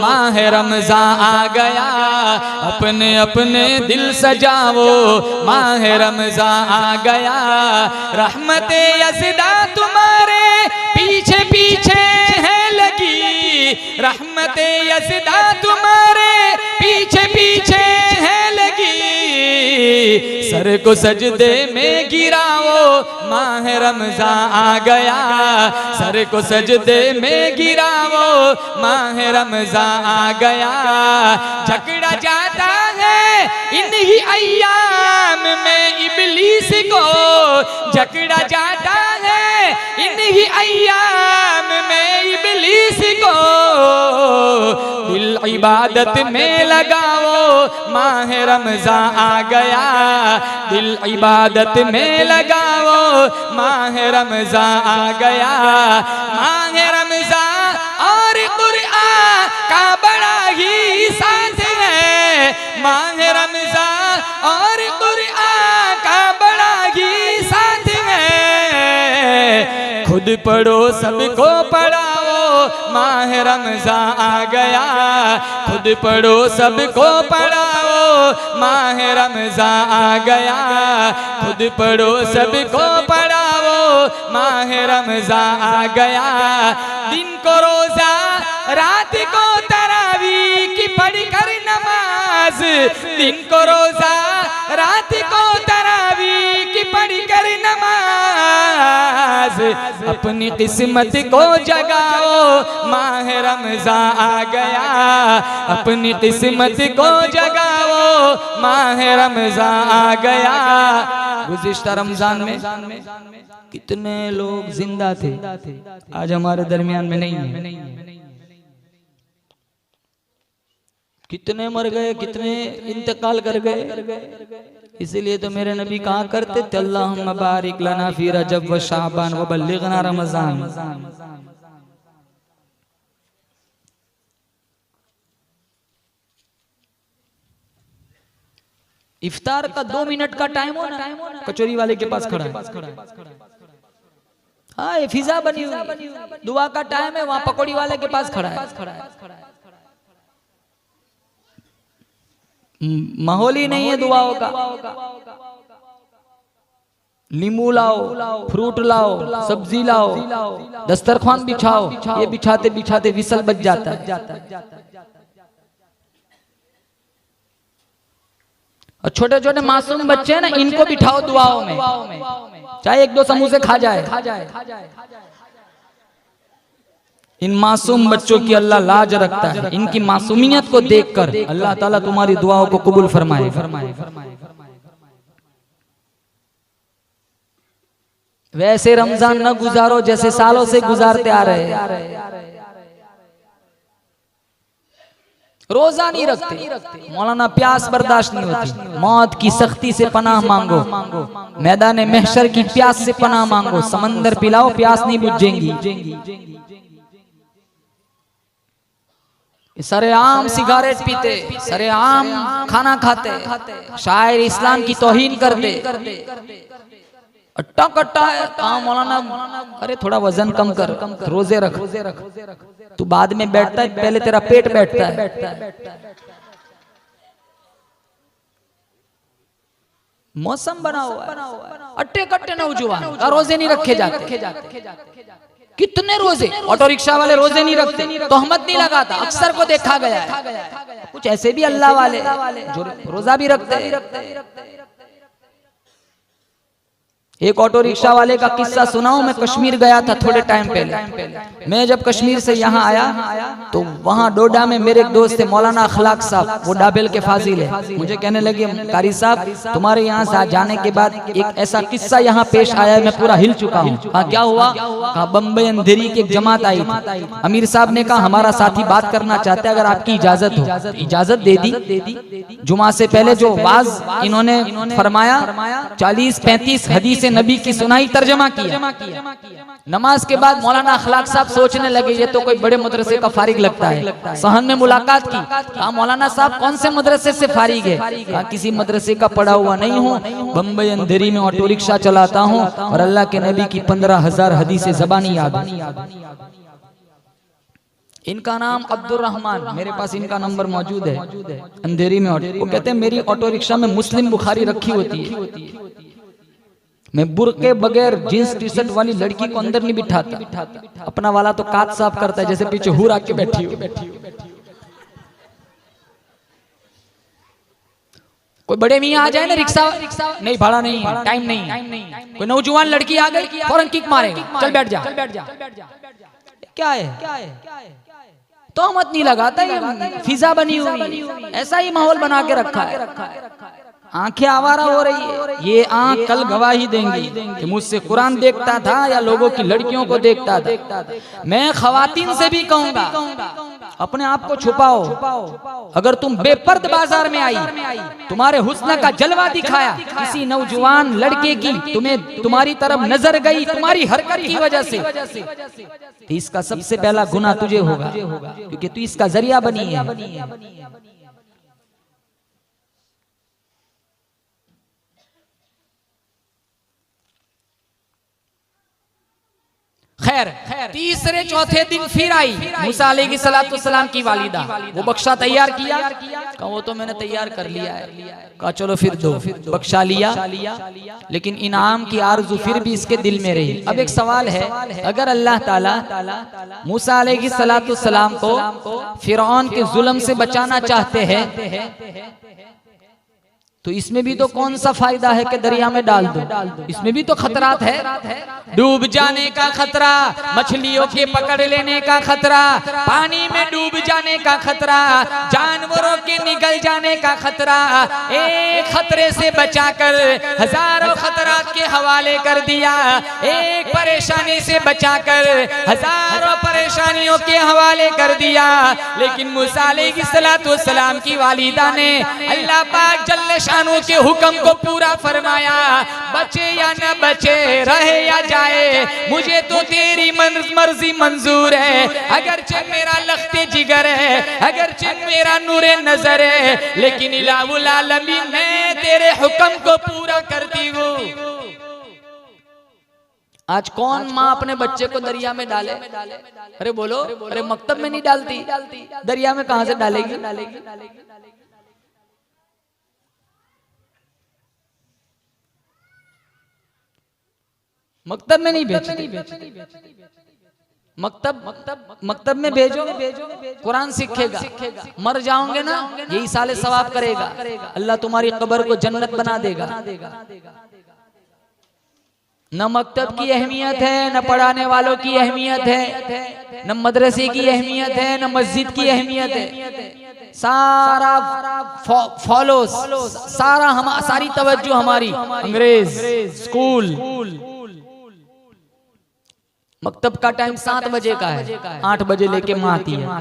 माह रमज़ान आ गया, अपने अपने दिल सजाओ, माह रमज़ान आ गया। रहमते यज़दा तुम्हारे पीछे पीछे है लगी, रहमते यज़दा तुम्हारे पीछे पीछे है लगी। सर को सजदे में गिराओ, माह रमज़ान आ गया, सर को सजदे में गिराओ, माह रमज़ान आ गया। झगड़ा जाता है इन्हीं अय्याम में इब्लीस को, झगड़ा जाता है इन्हीं अय्याम में इब्लीस को। दिल इबादत में लगाओ, माह रमज़ान आ गया, दिल इबादत में लगाओ, माह रमज़ान आ गया। माह रमज़ान और कुरान का बड़ा ही साथ है, माह रमज़ान और कुरान का बड़ा ही साथ है। खुद पढ़ो सबको पढ़ाओ, माह रमज़ान आ गया, खुद पढ़ो सबको पढ़ाओ, माह रमज़ान आ गया, खुद पढ़ो सबको पढ़ाओ, माह रमज़ान आ गया। दिन को रोजा, रात को तरावी की पढ़कर नमाज, दिन को रोजा, रात को तरावी की पढ़कर नमाज। अपनी किस्मत को जगाओ, माह रमज़ान आ गया, अपनी किस्मत को जगाओ, माह रमज़ान आ गया। गुज़िश्ता रमज़ान में कितने लोग जिंदा थे, आज हमारे दरमियान में नहीं है। कितने मर गए, कितने इंतकाल कर गए। इसीलिए तो मेरे नबी कहा करते थे, अल्लाहुम्मा बारिक लना फी रजब व शाबान व बल्लिगना रमज़ान। इफ्तार का 2 मिनट का टाइम हो ना, कचौरी वाले के पास खड़ा है, हाँ ये फिजा बनी हुई, दुआ का टाइम है, वहां पकौड़ी वाले के पास खड़ा है। माहौल ही नहीं है दुआओं का। नींबू लाओ, फ्रूट लाओ, सब्जी लाओ, दस्तरखान बिछाओ, ये बिछाते बिछाते विसल बच जाता है। और छोटे छोटे मासूम बच्चे हैं ना, इनको बिठाओ दुआओं में, चाहे 1-2 समोसे खा जाए। इन मासूम बच्चों की अल्लाह लाज रखता है, इनकी मासूमियत को देखकर अल्लाह ताला तुम्हारी दुआओं को कबूल फरमाए। वैसे रमजान न गुजारो जैसे सालों से गुजारते आ रहे हैं। रोजा नहीं रखते, मौलाना प्यास बर्दाश्त नहीं होती, मौत की सख्ती से पनाह मांगो, मैदान महशर की प्यास से पनाह मांगो, समंदर पिलाओ प्यास नहीं बुझेंगी। सरेआम सिगारेट पीते, सरेआम खाना खाते, शायर इस्लाम की तौहीन करते, अट्टा कट्टा है। हाँ मौलाना, अरे थोड़ा वजन कम कर, रोजे रख, तू बाद में बैठता है, पहले तेरा पेट बैठता है। मौसम बना हुआ है, अट्टे कट्टे नौजवान रोजे नहीं रखे जाते। कितने रोजे, ऑटो रिक्शा वाले रोजे नहीं रखते, तोहमत नहीं लगाता, अक्सर को देखा गया है। कुछ ऐसे भी अल्लाह वाले जो रोजा भी रखते हैं। एक ऑटो रिक्शा वाले का किस्सा सुनाऊं। मैं कश्मीर गया था थोड़े टाइम पहले। मैं जब कश्मीर से यहाँ आया तो वहाँ डोडा में मेरे एक दोस्त थे मौलाना अखलाक साहब, वो डाबेल के फाजिल है। मुझे कहने लगे कारी साहब तुम्हारे यहाँ से जाने के बाद एक ऐसा किस्सा यहाँ पेश आया है, मैं पूरा हिल चुका हूँ। कहा क्या हुआ? कहा बम्बई अंधेरी की एक जमात आई थी, अमीर साहब ने कहा हमारा साथी बात करना चाहते हैं, अगर आपकी इजाजत हो। इजाजत दे दी। जुमा से पहले जो वाज इन्होंने फरमाया 40-35 हदीसें हदीसे नबी की सुनाई, तर्जमा किया। नमाज के बाद मौलाना अखलाक साहब सोचने लगे ये तो कोई बड़े मदरसे का फारिग लगता है। सहन में मुलाकात की, कहा मौलाना साहब कौन से मदरसे से फारिग है? कहा किसी मदरसे का पढ़ा हुआ नहीं हूँ, बम्बई अंधेरी में ऑटो रिक्शा चलाता हूँ और अल्लाह के नबी की 15,000 हदीसे ज़बानी याद है। इनका नाम अब्दुल रहमान, मेरे पास इनका नंबर मौजूद है, अंधेरी में ऑटो। वो कहते हैं मेरी ऑटो रिक्शा में मुस्लिम बुखारी रखी होती है, मैं बुरके बगैर जींस टी शर्ट वाली लड़की को अंदर नहीं बिठाता, अपना वाला तो काट साफ करता है जैसे पीछे हूर आके बैठी हो। कोई बड़े मियाँ आ जाए ना, रिक्शा नहीं, भाड़ा नहीं, टाइम नहीं, कोई नौजवान लड़की आ गई फौरन किक मारेगा, चल बैठ जा। क्या है तो मत नहीं लगाता, ये फिजा बनी हुई, ऐसा ही माहौल बना के रखा है। आंखें आवारा हो रही है, ये आंख कल गवाही देंगी कि मुझसे कुरान देखता था या लोगों की लड़कियों को देखता था। मैं खवातीन से भी कहूंगा अपने आप को छुपाओ। अगर तुम बेपर्द बाजार में आई, तुम्हारे हुस्न का जलवा दिखाया, किसी नौजवान लड़के की तुम्हें तुम्हारी तरफ नजर गई तुम्हारी हरकत की वजह से, तो इसका सबसे पहला गुनाह तुझे होगा, क्योंकि तू इसका जरिया बनी है। खैर तीसरे चौथे दिन फिर आई मूसा अलैहिस्सलाम की वालिदा, वो बख्शा तैयार किया, कहा वो तो मैंने तैयार कर लिया है, कहा चलो फिर दो, बख्शा लिया, लेकिन इनाम की आरज़ू फिर भी इसके दिल में रही। अब एक सवाल है, अगर अल्लाह ताला मूसा अलैहिस्सलाम को फिरौन के जुल्म से बचाना चाहते हैं तो इसमें भी तो कौन सा फायदा है कि दरिया में डाल दो, इसमें भी तो खतरात है। डूब जाने का खतरा, मछलियों के पकड़ लेने का खतरा, पानी में डूब जाने का खतरा, जानवरों के निगल जाने का खतरा। एक खतरे से बचाकर हजारों खतरात के हवाले कर दिया, एक परेशानी से बचाकर हजारों परेशानियों के हवाले कर दिया। लेकिन मूसा अलैहिस्सलाम की वालिदा ने अल्लाह पाक जल्ल शानू के हुक्म को पूरा फरमाया, बचे या न बचे, रहे या जाए, मुझे तो तेरी मर्जी मंजूर है। अगरचे मेरा लख्ते जिगर है, अगरचे मेरा नूरे नजर है, लेकिन इलाहुल आलमीन मैं तेरे हुक्म को पूरा करती हूँ। आज कौन माँ अपने बच्चे को दरिया में डाले? अरे बोलो, अरे मकतब में नहीं डालती, दरिया में कहां से डालेगी? मकतब में नहीं भेजती, मकतब में भेजो, कुरान सीखेगा, मर जाओगे ना यही साले सवाब करेगा, अल्लाह तुम्हारी कब्र को जन्नत बना देगा। न मकतब की अहमियत है, न पढ़ाने वालों की अहमियत है, न मदरसे की अहमियत है, न मस्जिद की अहमियत है। सारा फॉलोस, सारी तवज्जो हमारी अंग्रेज स्कूल। मकतब का टाइम 7 बजे का है, 8 बजे लेके माँ आती है,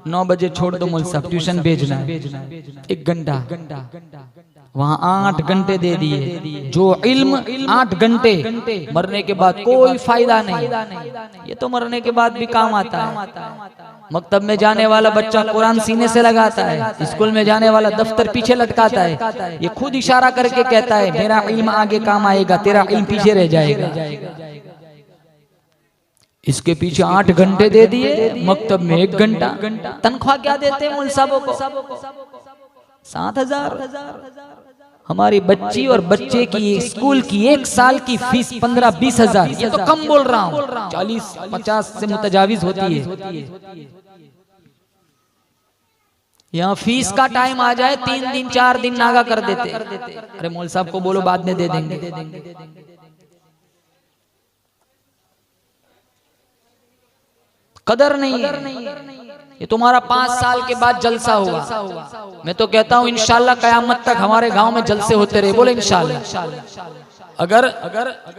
9 बजे छोड़ दो मुझ सब, ट्यूशन भेजना है, 1 घंटा, वहाँ 8 घंटे दे दिए। जो इल्म 8 घंटे, मरने के बाद कोई फायदा नहीं, ये तो मरने के बाद भी काम आता है। मकतब में जाने वाला बच्चा कुरान सीने से लगाता है, स्कूल में जाने वाला दफ्तर पीछे लटकाता है, ये खुद इशारा करके कहता है मेरा इल्म आगे काम आएगा, तेरा इल्म पीछे रह जाएगा। इसके पीछे 8 घंटे दे दिए, मकतब में 1 घंटा। तनख्वाह क्या देते हैं मुल साहबों को? 7,000। हमारी बच्ची और बच्चे की स्कूल की 1 साल की फीस 15-20 हजार, ये तो कम बोल रहा हूँ, 40-50 से मुतजाविज होती है। यहाँ फीस का टाइम आ जाए 3 दिन 4 दिन नागा कर देते। अरे मौल साहब को बोलो बाद में दे देंगे। कदर नहीं है। ये तुम्हारा 5 साल के बाद जलसा हुआ, मैं तो कहता हूँ इंशाल्लाह कयामत तक हमारे गांव में जलसे होते रहे। बोले इंशाल्लाह। अगर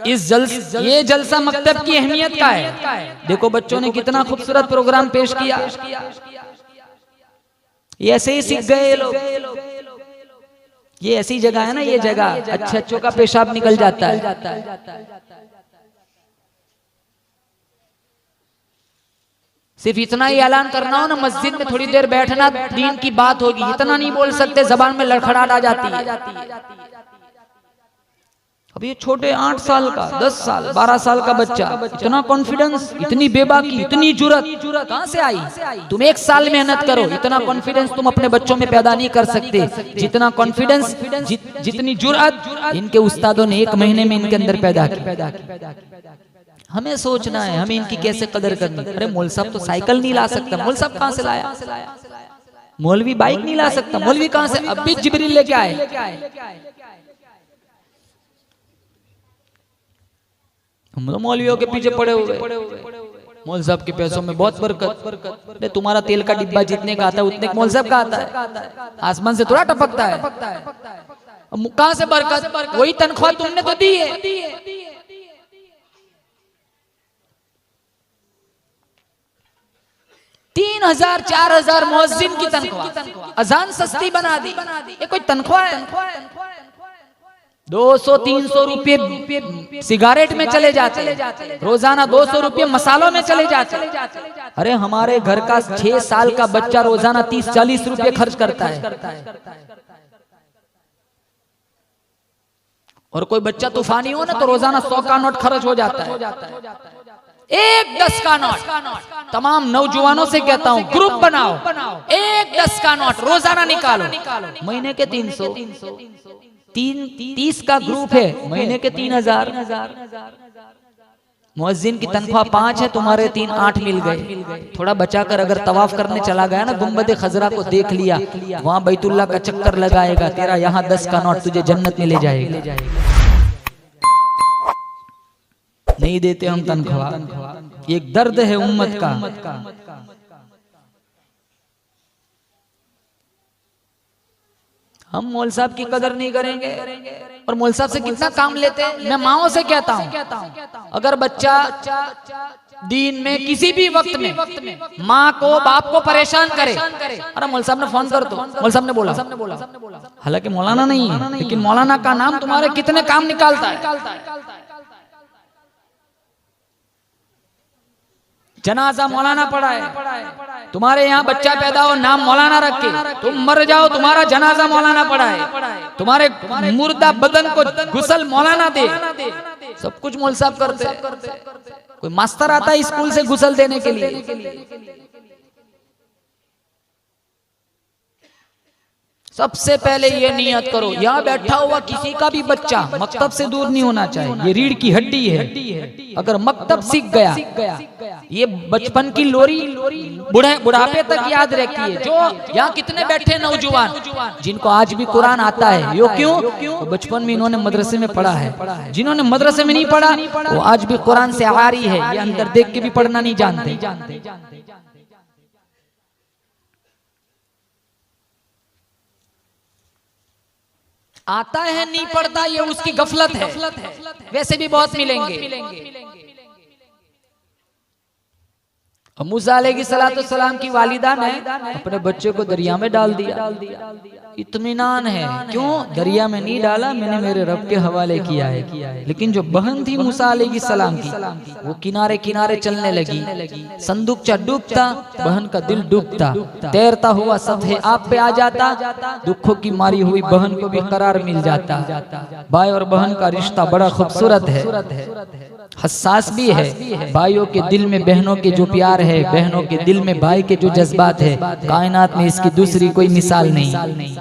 ये जलसा मकतब की अहमियत का है। देखो बच्चों ने कितना खूबसूरत प्रोग्राम पेश किया, ये ऐसे ही सीख गए लोग। ये ऐसी जगह है ना, ये जगह अच्छे अच्छों का पेशाब निकल जाता है। सिर्फ इतना ही ऐलान करना हो ना, मस्जिद में थोड़ी देर बैठना, दीन की बात होगी, इतना नहीं बोल सकते, जबान में लड़खड़ाहट आ जाती है। अब ये छोटे 8 साल का, 10 साल, 12 साल का बच्चा, इतना कॉन्फिडेंस, इतनी बेबाकी, इतनी जुर्रत कहां से आई? तुम 1 साल मेहनत करो, इतना कॉन्फिडेंस तुम अपने बच्चों में पैदा नहीं कर सकते जितना कॉन्फिडेंस, जितनी जुर्रत इनके उस्तादों ने 1 महीने में इनके अंदर पैदा की। हमें सोचना है हमें इनकी कैसे कदर करनी। अरे मौलवी साहब तो साइकिल नहीं ला सकता, मौलवी साहब कहां से लाया? मौलवी बाइक नहीं ला सकता, मौलवी कहां से? अब भी जिब्रील लेके आए। हम तो मौलवियों के पीछे पड़े हुए, मौलवी साहब के पैसों में बहुत बरकत। अरे तुम्हारा तेल का डिब्बा जितने का आता है उतने मौलवी साहब का आता है, आसमान से थोड़ा टपकता है। कहां से बरकत? वही तनख्वाह तुमने तो दी है। 3000 4000 मुअज्जिन की तनख्वाह, अजान सस्ती बना दी, ये कोई तनख्वाह है? 200-300 रुपये सिगारेट में चले जाते, रोजाना 200 रुपये मसालों में चले जाते। अरे हमारे घर का 6 साल का बच्चा रोजाना 30-40 रुपये खर्च करता है। और कोई बच्चा तूफानी हो ना तो रोजाना 100 का नोट खर्च हो जाता है। एक 10 का नोट, तमाम नौजवानों से कहता हूं ग्रुप बनाओ, एक 10 का नोट रोजाना निकालो, महीने के 300, 30 का ग्रुप है, महीने के 3000। मुअज्जिन की तनख्वाह 5 है, तुम्हारे 3 8 मिल गए। थोड़ा बचाकर अगर तवाफ करने चला गया ना, गुंबद खजरा को देख लिया, वहां बैतुल्लाह का चक्कर लगाएगा, तेरा यहाँ 10 का नोट तुझे जन्नत में ले जाएगा। नहीं देते हम तनख्वाह, एक दर्द है उम्मत का। हम मौल साहब की कदर नहीं करेंगे और मौल साहब से कितना काम लेते हैं। मैं माओ से कहता हूँ, अगर बच्चा दीन में किसी भी वक्त में माँ को बाप को परेशान करे, अरे मौल साहब ने फोन कर दो, मौल साहब ने बोला, हालांकि मौलाना नहीं है, लेकिन मौलाना का नाम तुम्हारे कितने काम निकालता है। जनाजा मौलाना पढ़ा है, तुम्हारे यहाँ बच्चा पैदा हो नाम मौलाना रख के, तुम मर जाओ तुम्हारा जनाजा मौलाना पढ़ा है, तुम्हारे मुर्दा बदन को गुसल मौलाना दे, सब कुछ मौल साहब करते। कोई मास्टर आता है स्कूल से गुसल देने के लिए। सबसे पहले ये नियत करो, यहाँ बैठा हुआ किसी का भी बच्चा मकतब से दूर नहीं होना चाहिए, ये रीढ़ की हड्डी है। अगर मकतब सीख गया, ये बचपन की लोरी बुढ़ापे तक याद रहती है। जो यहाँ कितने बैठे नौजवान जिनको आज भी कुरान आता है, यो क्यों? तो बचपन में इन्होंने मदरसे में पढ़ा है। जिन्होंने मदरसे में नहीं पढ़ा वो आज भी कुरान से आरी है, ये अंदर देख के भी पढ़ना नहीं जानते। आता है नहीं पढ़ता, ये उसकी गफलत है, वैसे भी बहुत मिलेंगे। मूसा अलैहिस्सलाम की वालिदा ने अपने बच्चे को दरिया में डाल दिया। इत्मीनान है, क्यों? दरिया में नहीं डाला, मैंने मेरे रब के हवाले किया है। लेकिन जो बहन थी मूसा अलैहिस्सलाम की, वो किनारे किनारे चलने लगी। संदूकचा डूबता, बहन का दिल डूबता, तैरता हुआ सतह आप पे आ जाता, दुखों की मारी हुई बहन को भी करार मिल जाता। भाई और बहन का रिश्ता बड़ा खूबसूरत है, हसास भी है। भाइयों के दिल में बहनों के जो प्यार है, बहनों के दिल में भाई के जो जज्बात है, कायनात में इसकी दूसरी कोई मिसाल नहीं।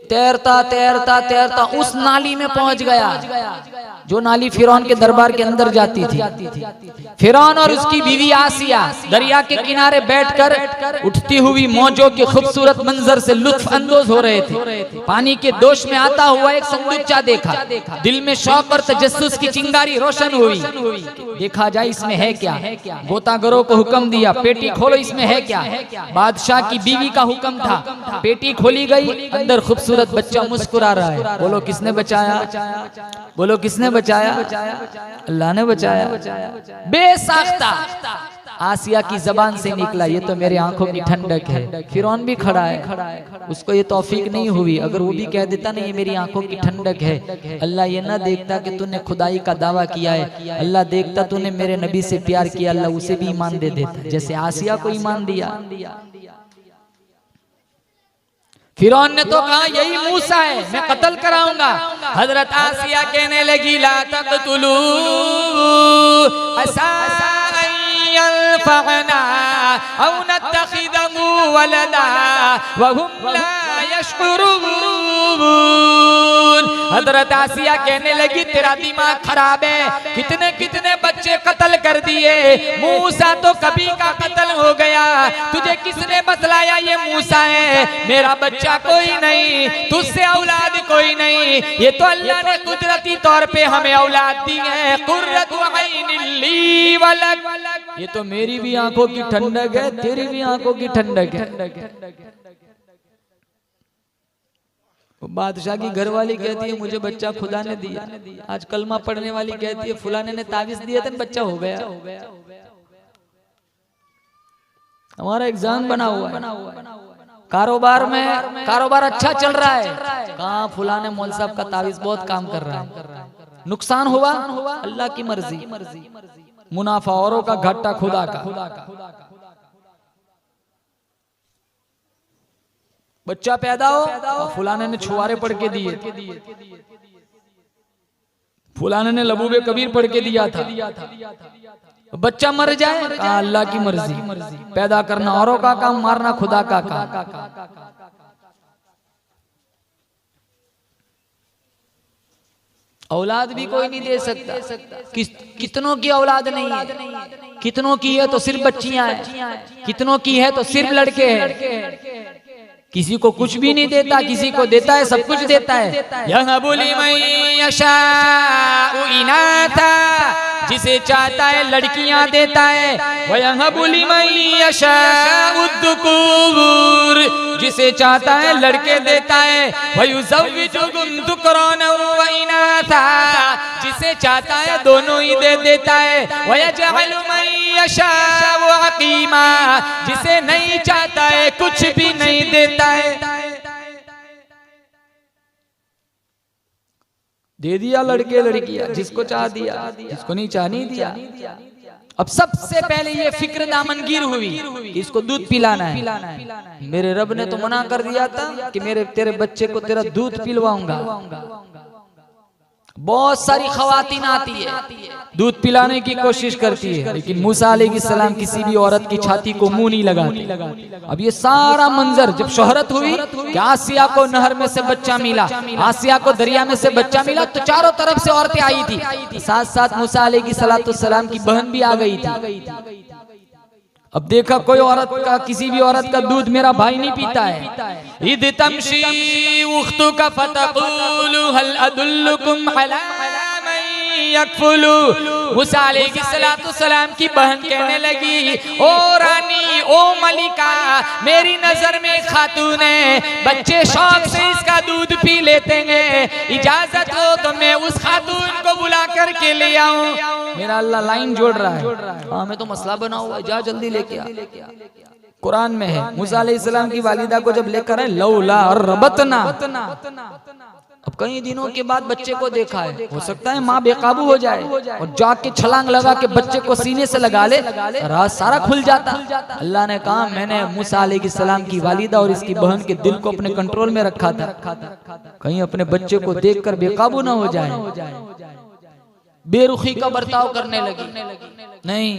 तैरता तैरता तैरता उस नाली में पहुंच गया जो नाली फिरौन के दरबार के अंदर जाती थी। फिरौन और उसकी बीवी आसिया दरिया के किनारे बैठकर उठती हुई मौजों के खूबसूरत मंजर से लुत्फ अंदोज हो रहे थे। पानी के दोष में आता हुआ एक संदूकचा देखा, दिल में शौक और तजस्सुस की चिंगारी रोशन हुई। देखा जाए इसमें है क्या? गोताखोरों को हुक्म दिया, पेटी खोलो, इसमें है क्या? बादशाह की बीवी का हुक्म था, पेटी खोली गई, अंदर खूबसूरत बच्चा मुस्कुरा रहा है। बोलो किसने बचाया? बोलो किसने बचाया? अल्लाह ने बचाया। बेसाख्ता आसिया की जबान से निकला, ये तो मेरे आंखों की ठंडक है। फिरौन भी खड़ा है, उसको ये तौफीक नहीं हुई। अगर वो भी कह देता ना ये मेरी आंखों की ठंडक है, अल्लाह ये ना देखता कि तूने खुदाई का दावा किया है, अल्लाह देखता तूने मेरे नबी से प्यार किया, अल्लाह उसे भी ईमान दे देता, जैसे आसिया को ईमान दिया। फिरौन ने तो कहा यही मूसा है, मैं कत्ल कराऊंगा। हजरत आसिया कहने लगी ला तक़तुलू असा यंफ़अना औ नत्तख़िज़हु वलदा वहुम ला यशकुरून। हजरत आसिया कहने लगी तेरा दिमाग खराब है, कितने कितने बच्चे कत्ल कर दिए, मूसा तो कभी का कत्ल हो गया, तुझे किसने बतलाया ये मूसा है, मेरा बच्चा कोई नहीं, तुझसे औलाद कोई नहीं, ये तो अल्लाह ने कुदरती तौर पे हमें औलाद दी है। कुर्रतु ऐनिन ली वलक, ये तो मेरी भी आंखों की ठंडक है, तेरी भी आंखों की ठंडक है। बादशाह की घरवाली कहती है मुझे बच्चा खुदा ने दिया। आज कलमा पढ़ने वाली कहती है फुलाने ने तावीज दिया था बच्चा हो गया। हमारा एग्जाम बना हुआ है, कारोबार अच्छा चल रहा है, कहाँ फुलाने मौलवी साहब का तावीज बहुत काम कर रहा है। नुकसान हुआ अल्लाह की मर्जी, मुनाफा औरों का, घाटा खुदा का। बच्चा पैदा हो फुलाने ने छुआरे पढ़ के दिए, फुलाने ने लबूबे कबीर पढ़ के दिया था, बच्चा मर जाए कहा अल्लाह की मर्जी, पैदा करना औरों का काम, मारना खुदा का काम। औलाद भी कोई नहीं दे सकता, कितनों की औलाद नहीं है, कितनों की है तो सिर्फ बच्चियां हैं, कितनों की है तो सिर्फ लड़के हैं। किसी को कुछ भी नहीं देता, किसी को देता है, सब कुछ देता है। यहबु लिमन यशाउ इनाथा, जिसे चाहता है लड़कियां देता है। वयहबु लिमन यशाउ दुकुर, जिसे चाहता है लड़के देता है। वयुज़व्विजुहुम दुक्राना व इनाथा, जिसे चाहता है दोनों ही दे देता है। वयजअलु मन यशाउ अक़ीमा, जिसे नहीं चाहता है कुछ भी नहीं देता है। दे दिया लड़के लड़कियां, जिसको चाह दिया, जिसको नहीं चाह नहीं दिया। अब सबसे पहले ये फिक्र दामनगीर हुई कि इसको दूध पिलाना है। मेरे रब ने तो मना कर दिया था कि तेरे बच्चे को तेरा दूध पिलवाऊंगा। बहुत सारी खवातीन आती है, दूध पिलाने की कोशिश करती है, लेकिन मूसा अलैहिस्सलाम किसी भी औरत की छाती को मुंह नहीं लगाते। अब ये सारा मंजर जब शोहरत हुई कि आसिया को नहर में से बच्चा मिला, आसिया को दरिया में से बच्चा मिला, तो चारों तरफ से औरतें आई थी, साथ साथ मूसा अलैहिस्सलाम की बहन भी आ गई थी। अब देखा कोई औरत का, किसी भी औरत का दूध मेरा भाई नहीं पीता है। इद तमशी उख्तुका फतक़ूलु हल अदुल्लुकुम अला मन यकफुलु। मूसा अलैहिस्सलाम की बहन कहने लगी ओ रानी, ओ मलिका, मेरी नजर में खातून है, बच्चे शौक से इसका दूध पी लेते हैं, इजाजत हो तो मैं उस खातून को बुला कर के ले आऊं। मेरा अल्लाह लाइन जोड़ रहा है, हाँ मैं तो मसला बना हुआ है, जा जल्दी लेके आ। कुरान में है मूसा अलैहिस्सलाम की वालिदा को जब लेकर आए लौला और रबतना। अब कई दिनों के बाद बच्चे को देखा है, हो सकता है माँ बेकाबू हो जाए और जाके छलांग लगा के बच्चे को सीने से लगा ले, राज सारा खुल जाता। अल्लाह ने कहा मैंने मूसा अलैहिस्सलाम की वालिदा और इसकी बहन के दिल को अपने कंट्रोल में रखा था, कहीं अपने बच्चे को देखकर बेकाबू ना हो जाए, बेरुखी का बर्ताव करने लगी। नहीं,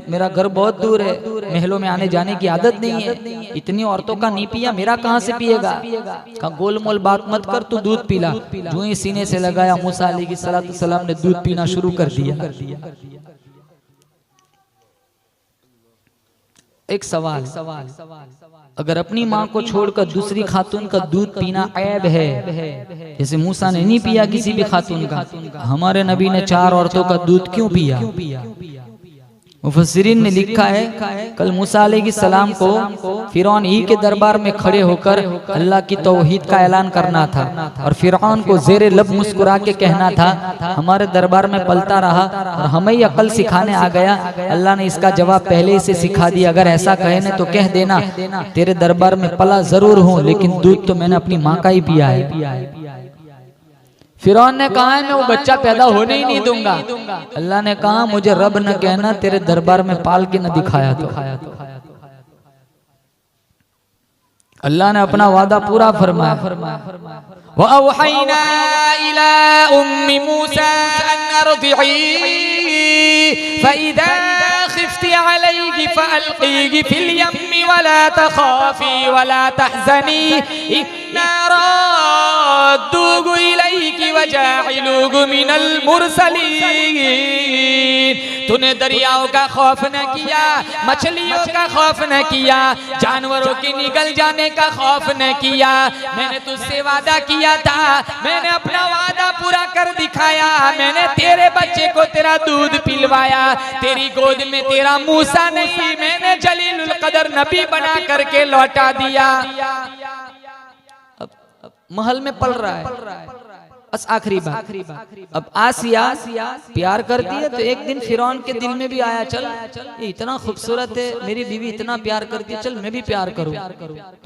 मेरा घर बहुत दूर है, महलों में आने जाने की आदत नहीं है, इतनी औरतों का नहीं पिया, मेरा कहाँ से पिएगा। कहा गोलमोल बात मत कर, तू दूध पिला। जो ही सीने से लगाया मूसा अलैहिस्सलाम ने दूध पीना शुरू कर दिया। एक सवाल, अगर अपनी माँ को छोड़कर दूसरी खातून का दूध पीना ऐब है, जैसे मूसा ने नहीं पिया किसी भी खातून का, हमारे नबी ने 4 औरतों का दूध क्यों पिया? मुफस्सिरीन ने लिखा है कल मूसा अलैहिस्सलाम को फिरौन ही के दरबार में खड़े होकर अल्लाह की तौहीद का ऐलान करना था और फिरौन को ज़ेरे लब मुस्कुरा के कहना था हमारे दरबार में पलता रहा और हमें ही अकल सिखाने आ गया। अल्लाह ने इसका जवाब पहले ही से सिखा दिया, अगर ऐसा कहे ने तो कह देना तेरे दरबार में पला जरूर हूँ लेकिन दूध तो मैंने अपनी माँ का ही पिया है। फिरौन ने कहा है मैं वो बच्चा पैदा होने ही नहीं दूंगा। अल्लाह ने कहा मुझे रब न कहना तेरे दरबार में पाल के न दिखाया तो। अल्लाह ने अपना वादा पूरा फरमाया। वअवहैना इला उम्मी मूसा अन अर्दिई फइदा खिफ्ती अलैहि फअल्क़ीहि फिल यम्मि वला तखाफी वला तहज़नी इन्ना राद्दूहु इलैकि वजाइलूहु मिनल मुरसलीन। तूने दरियाओं का खौफ न किया, मछलियों का खौफ न किया, जानवरों के निगल जाने का खौफ न किया। मैंने तुझसे वादा किया था, मैंने अपना वादा पूरा कर दिखाया। मैंने तेरे बच्चे को तेरा दूध पिलवाया, तेरी गोद में तेरा मूसा नहीं, मैंने जलीलुल कदर नबी बना करके लौटा दिया। अब महल में पल रहा है। बस आखिरी बात, अब आसिया प्यार करती है तो एक दिन फिरौन के दिल में भी आया चल ये इतना खूबसूरत है, मेरी बीवी इतना प्यार करती है, चल मैं भी प्यार करूं।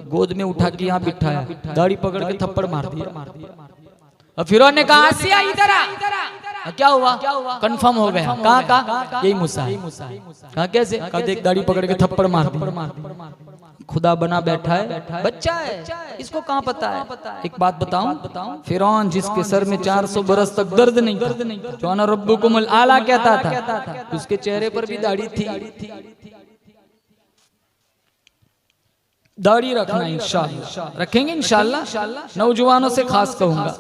गोद में उठा के यहाँ बिठाया, दाढ़ी पकड़ के थप्पड़ मार दिया। अब फिरौन ने कहा आसिया इधर आ। क्या हुआ? कंफर्म हो गया। कहा यही मूसा है। कहा कैसे? कहा देख दाढ़ी पकड़ के थप्पड़ मार दिया। खुदा बना बैठा है, बच्चा है, इसको कहाँ पता है? एक बात बताऊं, फिरौन जिसके सर में 400 बरस तक दर्द नहीं था, जो अना रब्बुकुमुल आला कहता था, उसके चेहरे पर भी दाढ़ी थी। दाढ़ी रखना इंशाअल्लाह, रखेंगे इंशाअल्लाह, नौजवानों से खास कहूंगा।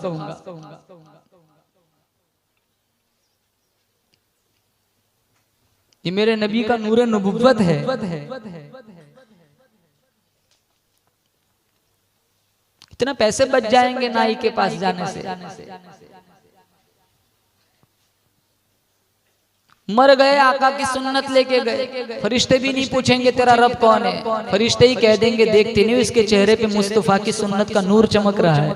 ये मेरे नबी का नूरे नबुव्वत है। इतना पैसे बच जाएंगे नाई के पास जाने से। मर गए, आका की सुन्नत लेके गए, फरिश्ते भी नहीं पूछेंगे तेरा रब कौन है, फरिश्ते ही कह देंगे देखते नहीं इसके चेहरे पे मुस्तफा की सुन्नत का नूर चमक रहा है।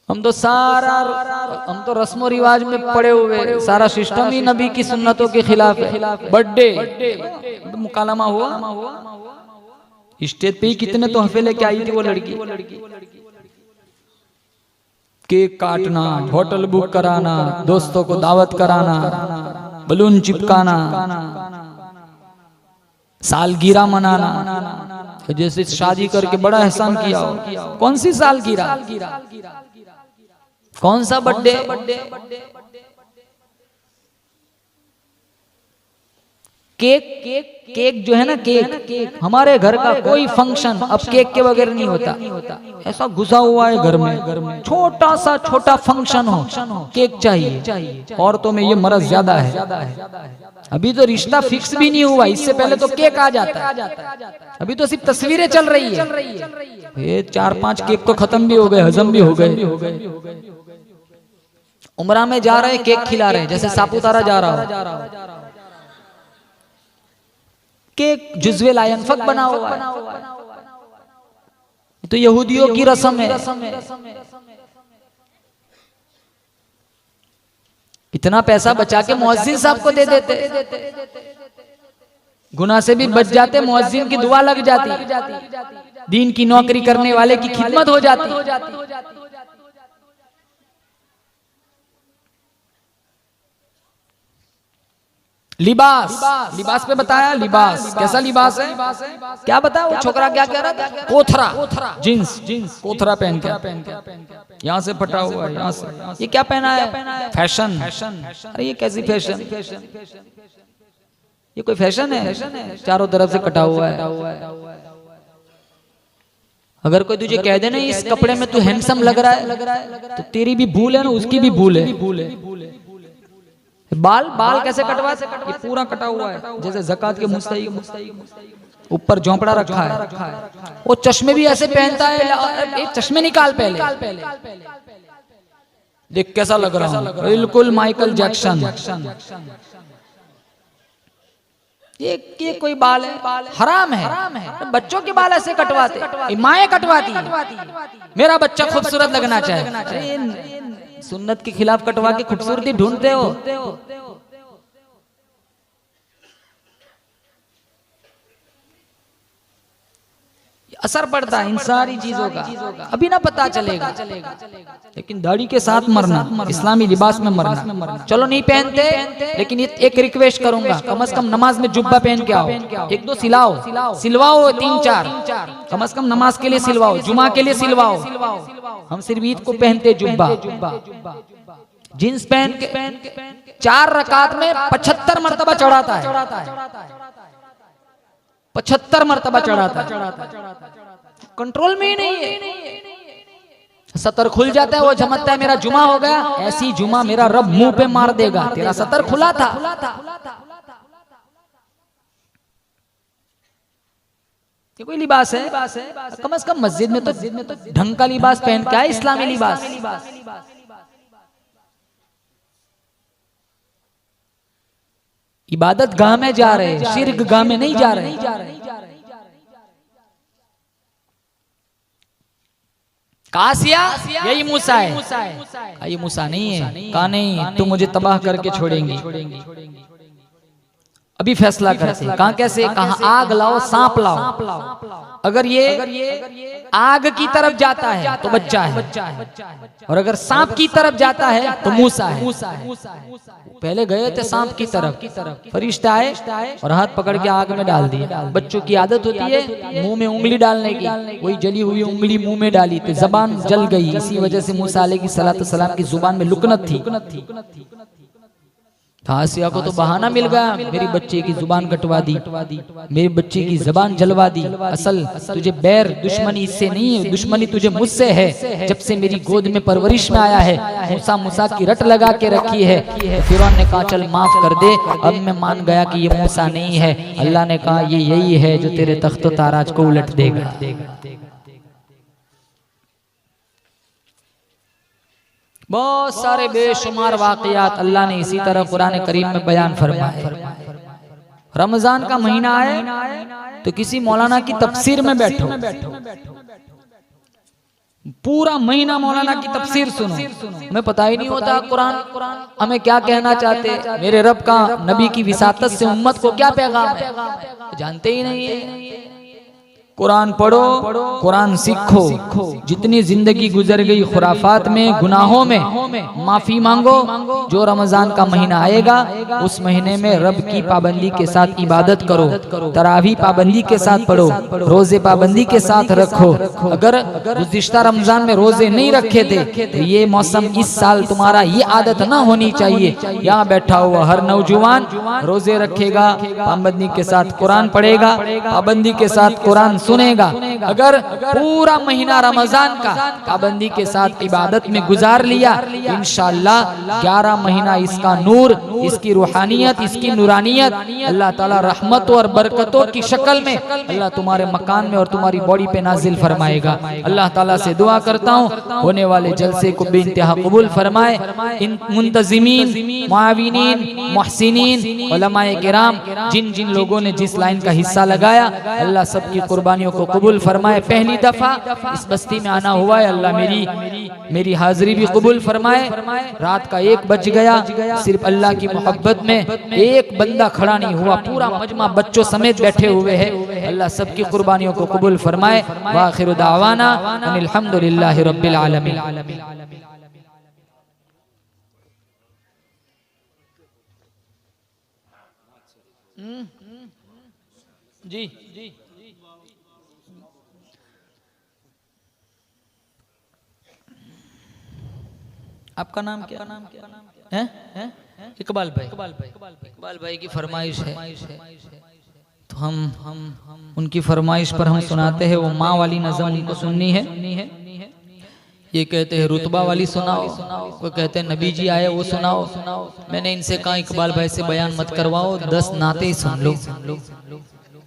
हम तो रस्मो रिवाज में पड़े हुए, सारा सिस्टम ही नबी की सुन्नतों के खिलाफ है। बर्थडे मुकालमा हुआ, स्टेज पे ही कितने तोहफे लेके आई थी वो लड़की। केक काटना, होटल बुक कराना, दोस्तों को दावत कराना, बलून चिपकाना, सालगिरह मनाना, जैसे शादी करके बड़ा एहसान किया हो। कौन सी सालगिरह, कौन सा बर्थडे? केक जो है ना, केक हमारे घर का कोई फंक्शन अब केक के बगैर नहीं होता। ऐसा घुसा हुआ है घर में, छोटा फंक्शन हो केक चाहिए। औरतों में ये मर्ज ज्यादा है। अभी तो रिश्ता फिक्स भी नहीं हुआ, इससे पहले तो केक आ जाता है। अभी तो सिर्फ तस्वीरें चल रही है। ये 4-5 केक तो खत्म भी हो गए, हजम भी हो गए। उमरा में जा रहे केक खिला रहे, जैसे सापुतारा जा रहा हो। केक जुज़्वे लायनफक बना हुआ है। तो यहूदियों की रस्म है। इतना पैसा बचा के मुअज्जिन साहब को दे देते, गुनाह से भी बच जाते, मुअज्जिन की दुआ लग जाती, दीन की नौकरी करने वाले की खिदमत हो जाती। लिबास पे बताया, लिबास कैसा लिबास है, क्या बताया वो छोकरा क्या कह रहा था? कोथरा, जींस कोथरा पहन के, यहाँ से फटा हुआ है, यहाँ से। ये क्या पहना है? फैशन। अरे ये कैसी फैशन? ये कोई फैशन है? चारों तरफ से कटा हुआ है। अगर कोई तुझे कह दे ना इस कपड़े में तू हैंडसम लग रहा है, तो तेरी भी भूल है ना, उसकी भी भूल है। बाल कैसे कटवा? ये पूरा कटा हुआ है, जैसे ज़कात के मुस्तहिक ऊपर झोंपड़ा रखा है। वो चश्मे भी ऐसे पहनता है, एक चश्मे निकाल पहले। देख कैसा लग रहा हूं, बिल्कुल माइकल जैक्सन। ये कोई बाल है, हराम है। बच्चों के बाल ऐसे कटवाते, माएँ कटवाती। मेरा बच्चा खूबसूरत लगना चाहिए, सुन्नत के खिलाफ कटवा के खूबसूरती ढूंढते हो। असर पड़ता है इन सारी चीजों का, अभी ना पता चलेगा। लेकिन दाढ़ी के साथ मरना, इस्लामी लिबास में मरना, चलो नहीं पहनते, लेकिन एक रिक्वेस्ट करूंगा, कम से कम नमाज में जुब्बा पहन के आओ, 1-2 सिलवाओ 3-4, कम से कम नमाज के लिए सिलवाओ, जुमा के लिए सिलवाओ। हम सिर्फ ईद को पहनते जुब्बा, जींस पहन के 4 रकात में 75 मरतबा चढ़ाता है, 75 मरतबा चढ़ाता है, कंट्रोल में ही नहीं है। सतर खुल जाता है, वो समझता है मेरा जुमा हो गया, ऐसी जुमा मेरा रब मुंह पे मार देगा, तेरा सतर खुला था। ये कोई लिबास है? कम से कम मस्जिद में तो ढंग का लिबास पहन के आए, इस्लामी लिबास। इबादत गाह में जा रहे, शिर्क गाह में नहीं जा रहे। कासिया यही मूसा है, ये मूसा नहीं है। कहा नहीं, तुम मुझे तबाह करके छोड़ेंगी, अभी फैसला करते। कहा कैसे? कहा आग लाओ, सांप लाओ। अगर ये आग की तरफ जाता है तो बच्चा है, और अगर सांप की तरफ जाता है तो मूसा है। पहले गए थे सांप की तरफ, फरिश्ता आए और हाथ पकड़ के आग में डाल दिए। बच्चों की आदत होती है मुंह में उंगली डालने की, वही जली हुई उंगली मुंह में डाली तो जबान जल गई। इसी वजह से मूसा अलैहिस्सलाम की जुबान में लुकनत थी। आसिया को तो बहाना मिल गया, मेरी बच्चे की जुबान कटवा दी, मेरे बच्चे की जबान जलवा दी। असल तुझे बैर दुश्मनी इससे नहीं है, दुश्मनी तुझे मुझसे है। जब से मेरी गोद में परवरिश में आया है, मूसा की रट लगा के रखी है। फिरौन ने कहा चल माफ कर दे, अब मैं मान गया कि ये मूसा नहीं है। अल्लाह ने कहा ये यही है जो तेरे तख्त ताराज को उलट देगा। बहुत सारे बेशुमार वाकयात अल्लाह ने इसी तरह कुरान करीम में बयान फरमाए। रमजान का महीना आए तो किसी मौलाना की तफसीर में बैठो, पूरा महीना मौलाना की तफसीर सुनो। हमें पता ही नहीं होता कुरान हमें क्या कहना चाहते, मेरे रब का नबी की विसातत से उम्मत को क्या पैगाम है, जानते ही नहीं है। कुरान पढ़ो, कुरान सीखो। जितनी जिंदगी गुजर गई खुराफात में, गुनाहों में, माफी मांगो। जो रमजान का महीना आएगा उस महीने में रब की पाबंदी के साथ इबादत करो, तरावी पाबंदी के साथ पढ़ो, रोजे पाबंदी के साथ रखो। अगर गुज़िश्ता रमजान में रोजे नहीं रखे थे तो ये मौसम इस साल तुम्हारा ये आदत ना होनी चाहिए। यहाँ बैठा हुआ हर नौजवान रोजे रखेगा, पाबंदी के साथ कुरान पढ़ेगा, पाबंदी के साथ कुरान सुनेगा। अगर पूरा महीना रमजान का पाबंदी के साथ इबादत में गुजार लिया, इंशाअल्लाह 11 महीना इसका नूर, इसकी रूहानियत, इसकी नूरानियत अल्लाह ताला रहमतों और बरकतों की शक्ल में अल्लाह तुम्हारे मकान में और तुम्हारी बॉडी पे नाजिल फरमाएगा। अल्लाह ताला से दुआ करता हूँ होने वाले जलसे को बेइंतहा कबूल फरमाए। इन मुंतजिमीन, मुआविनीन, मुहसिनीन, उलमाए किराम, जिन जिन लोगों ने जिस लाइन का हिस्सा लगाया, अल्लाह सबकी कुर्बानियों को कबूल फरमाए। पहली दफा इस बस्ती में आना हुआ है, अल्लाह मेरी हाजिरी भी कबूल फरमाए। रात का 1 बज गया, सिर्फ अल्लाह की मोहब्बत में एक बंदा खड़ा नहीं हुआ, पूरा मजमा बच्चों समेत बैठे हुए हैं। अल्लाह सबकी कुर्बानियों को कबूल फरमाए। व आखिरु दावाना अनिल हम्दुलिल्लाहि रब्बिल आलमीन। जी आपका नाम क्या है? इकबाल भाई की फरमाइश है, तो हम उनकी फरमाइश पर हम सुनाते हैं। वो माँ वाली नज़म उनको सुननी है। ये कहते हैं रुतबा वाली सुनाओ, वो कहते हैं नबी जी आए वो सुनाओ। मैंने इनसे कहा इकबाल भाई से बयान मत करवाओ, 10 नाते ही सुन लो।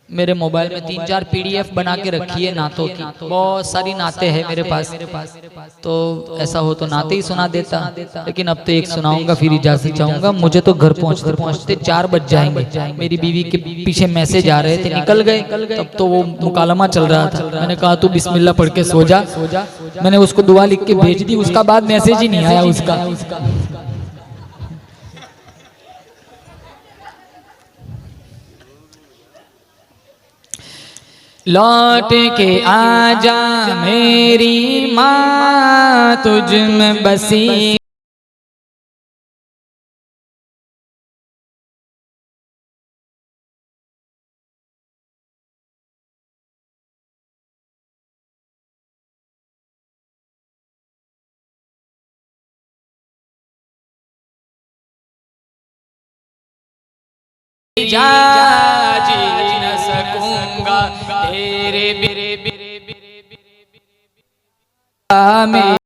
मेरे मोबाइल में 3-4 PDF बना के रखी है नातों की, बहुत सारी नाते हैं मेरे पास। तो ऐसा हो तो नाते ही सुना देता, लेकिन अब तो एक सुनाऊंगा फिर इजाजत चाहूंगा। मुझे तो घर पहुंचते पहुंचते 4 बज जाएंगे। मेरी बीवी के पीछे मैसेज आ रहे थे, निकल गए। तब तो वो मुकालमा चल रहा था। मैंने कहा तू बिस्मिल्लाह पढ़ के सो जा। मैंने उसको दुआ लिख के भेज दी, उसका बाद मैसेज ही नहीं आया उसका। लौट के आजा मेरी माँ, तुझ में बसी जा, जी न सकूंगा तेरे में।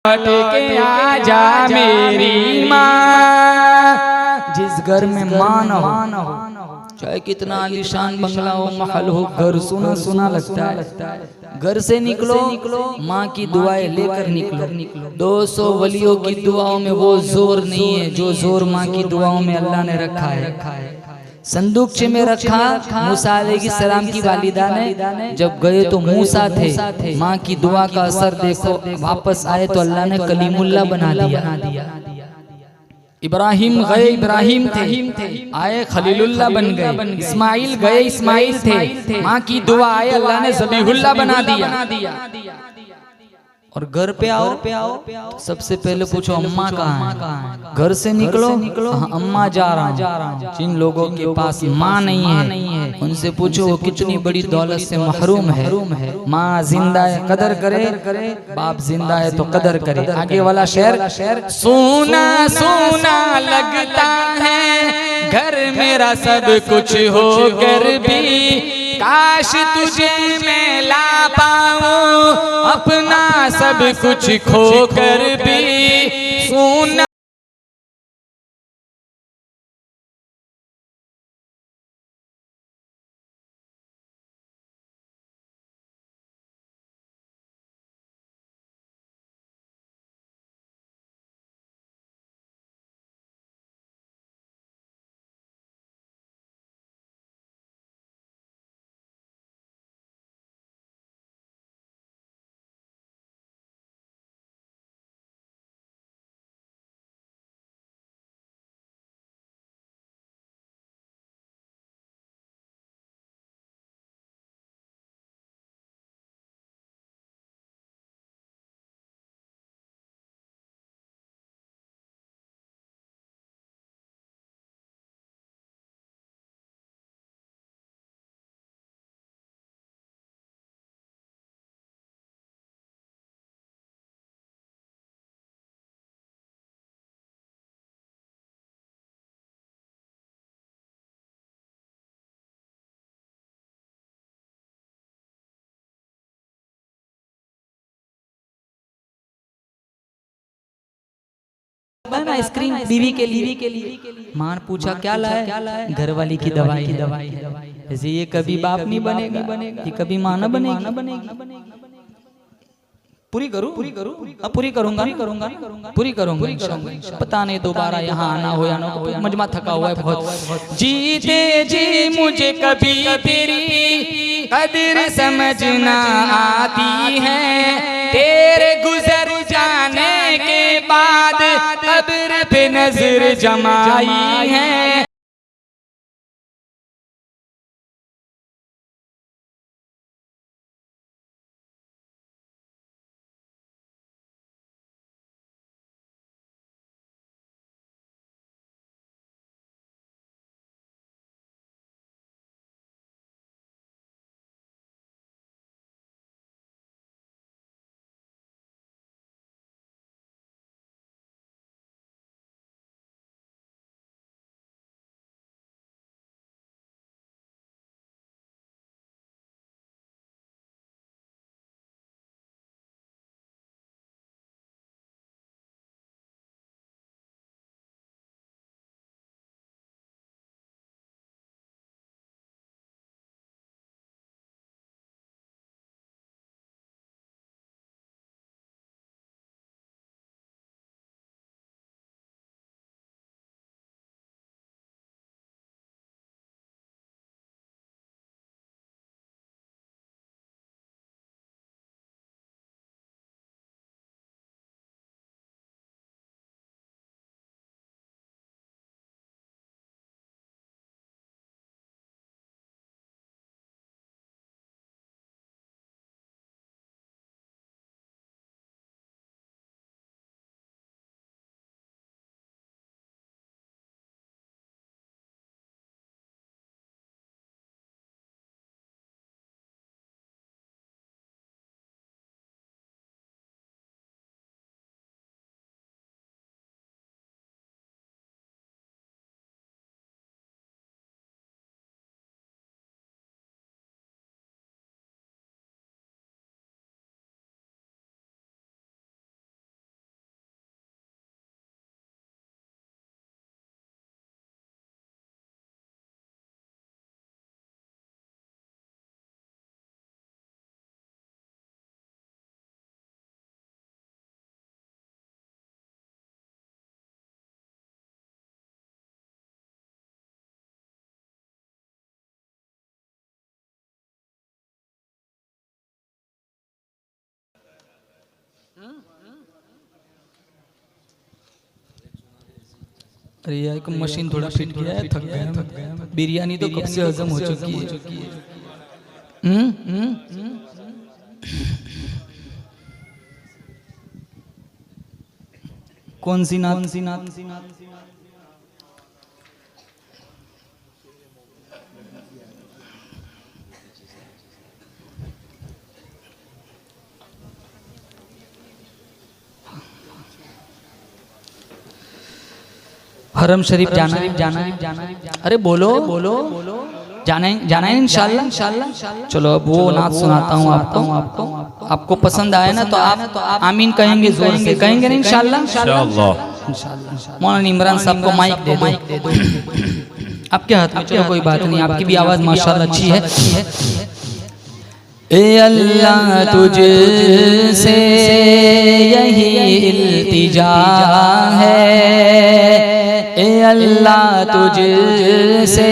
लौट के आजा मेरी माँ, जिस घर में माँ न हो, चाहे कितना आलीशान बंगला हो, महल हो, घर सुना सुना लगता है। घर से निकलो, माँ की दुआएं लेकर निकलो। 200 वलियों की दुआओं में वो जोर नहीं है जो जोर माँ की दुआओं में अल्लाह ने रखा है। संदूकचे में रखा मूसा अलैहिस्सलाम की वालिदा ने। जब गए तो मूसा थे, माँ की दुआ का असर देखो, वापस आए तो अल्लाह ने कलीमुल्लाह बना दिया। इब्राहिम गए, इब्राहिम थे, आए खलीलुल्लाह बन गए। इस्माइल गए, इस्माइल थे, माँ की दुआ आए, अल्लाह ने ज़बीहुल्लाह बना दिया। और घर पे आओ, सबसे पहले पूछो अम्मा कहाँ है। घर से निकलो, हाँ, अम्मा जा रहा हूँ। जिन लोगों के पास माँ नहीं है उनसे पूछो वो कितनी बड़ी दौलत से महरूम है। माँ जिंदा है कदर करे, बाप जिंदा है तो कदर करे। आगे वाला शेर, सोना सोना लगता है घर मेरा सब कुछ हो कर भी, काश तुझे मैं ला पाऊं अपना सब कुछ खो कर भी। सोना बनाता है ना आइसक्रीम बीवी के लिए, माँ ने पूछा क्या लाया, घर वाली की दवाई है। जैसे ये कभी बाप नहीं बनेगा, ये कभी माँ न बनेगी। पूरी करूं अब पूरी करूंगा इंशाल्लाह। पता नहीं दोबारा यहाँ आना हो या ना हो, मजमा थका हुआ है बहुत। जीते जी मुझे कभी तेरी कदर समझ ना आती है, तेरे गुजर जाने के बाद कब्र पे नजर जमाई है। अरे यार को मशीन थोड़ा फिट किया है, थक गया। बिरयानी तो कब से हजम हो चुकी है। कौन सी नात? हरम शरीफ जाना है। अरे बोलो जाना है इंशाल्लाह। चलो अब वो नात सुनाता हूँ आपको पसंद आया ना तो आप आमीन कहेंगे, जोर से कहेंगे ना इंशाल्लाह। मौलाना इमरान साहब को माइक दे दो आपके हाथ में। चलो कोई बात नहीं, आपकी भी आवाज माशाल्लाह अच्छी है। ए अल्लाह तुझसे यही इल्तिजा है, ए अल्लाह तुझसे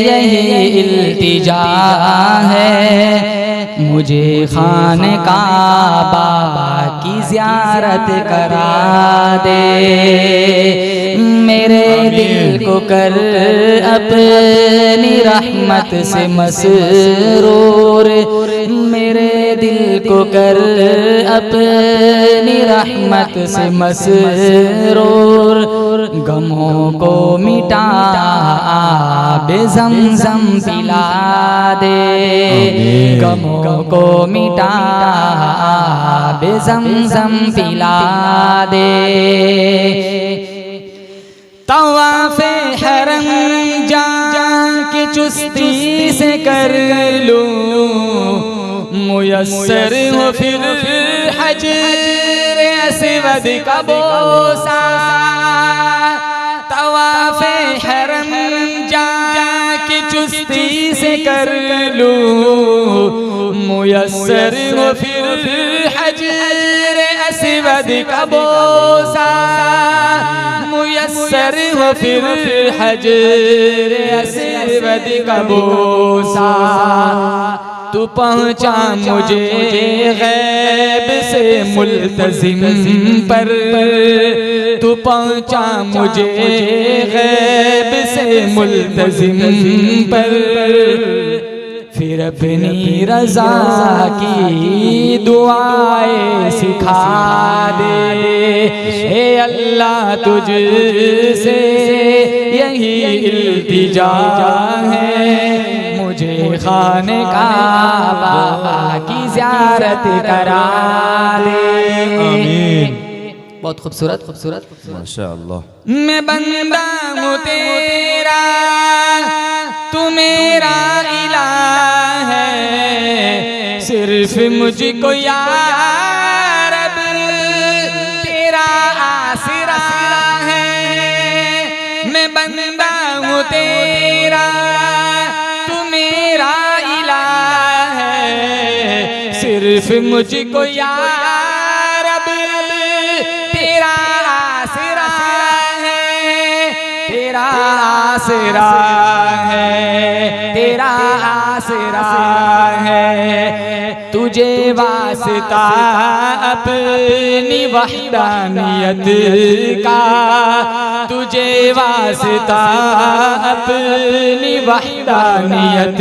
यही इल्तिजा है, मुझे खाने काबा की ज़ियारत करा दे, मेरे दिल को कर अपनी रहमत से मसरूर, मेरे दिल को कर अपनी रहमत से मसरूर, गमों को मिटा आबे ज़मज़म पिला दे, गमों को मिटा आबे ज़मज़म पिला दे। तवाफ़े हरम जाके चुस्ती से कर लूं, मुयस्सर हो फिर हजर असवद का बोसा, तवाफे हरम जाके चुस्ती से कर लूं मुयस्सर हो फिर हजर असवद का बोसा, मुयस्सर हो फिर हजर असवद का बोसा। तू पहुँचा मुझे गैब से मुल्तजिम पर, तू पहुँचा मुझे गैब से मुल्तजिम पर, फिर अपनी रज़ा की दुआएं सिखा दे। हे अल्लाह तुझसे यही इल्तिजा है, मुझे खाने काबा की ज़ियारत करा दे। बहुत खूबसूरत खूबसूरत माशाअल्लाह। मैं बंदा हूँ तेरा, तू मेरा इलाह है, सिर्फ मुझको या रब तेरा आसरा है। मैं बंदा हूँ तेरा, तू मेरा इलाह है, सिर्फ मुझको या रब तेरा आसरा है, तेरा आसरा है, तेरा आसरा है। तुझे वास्ता अपनी वहदानियत का, तुझे वास्ता अपनी वहदानियत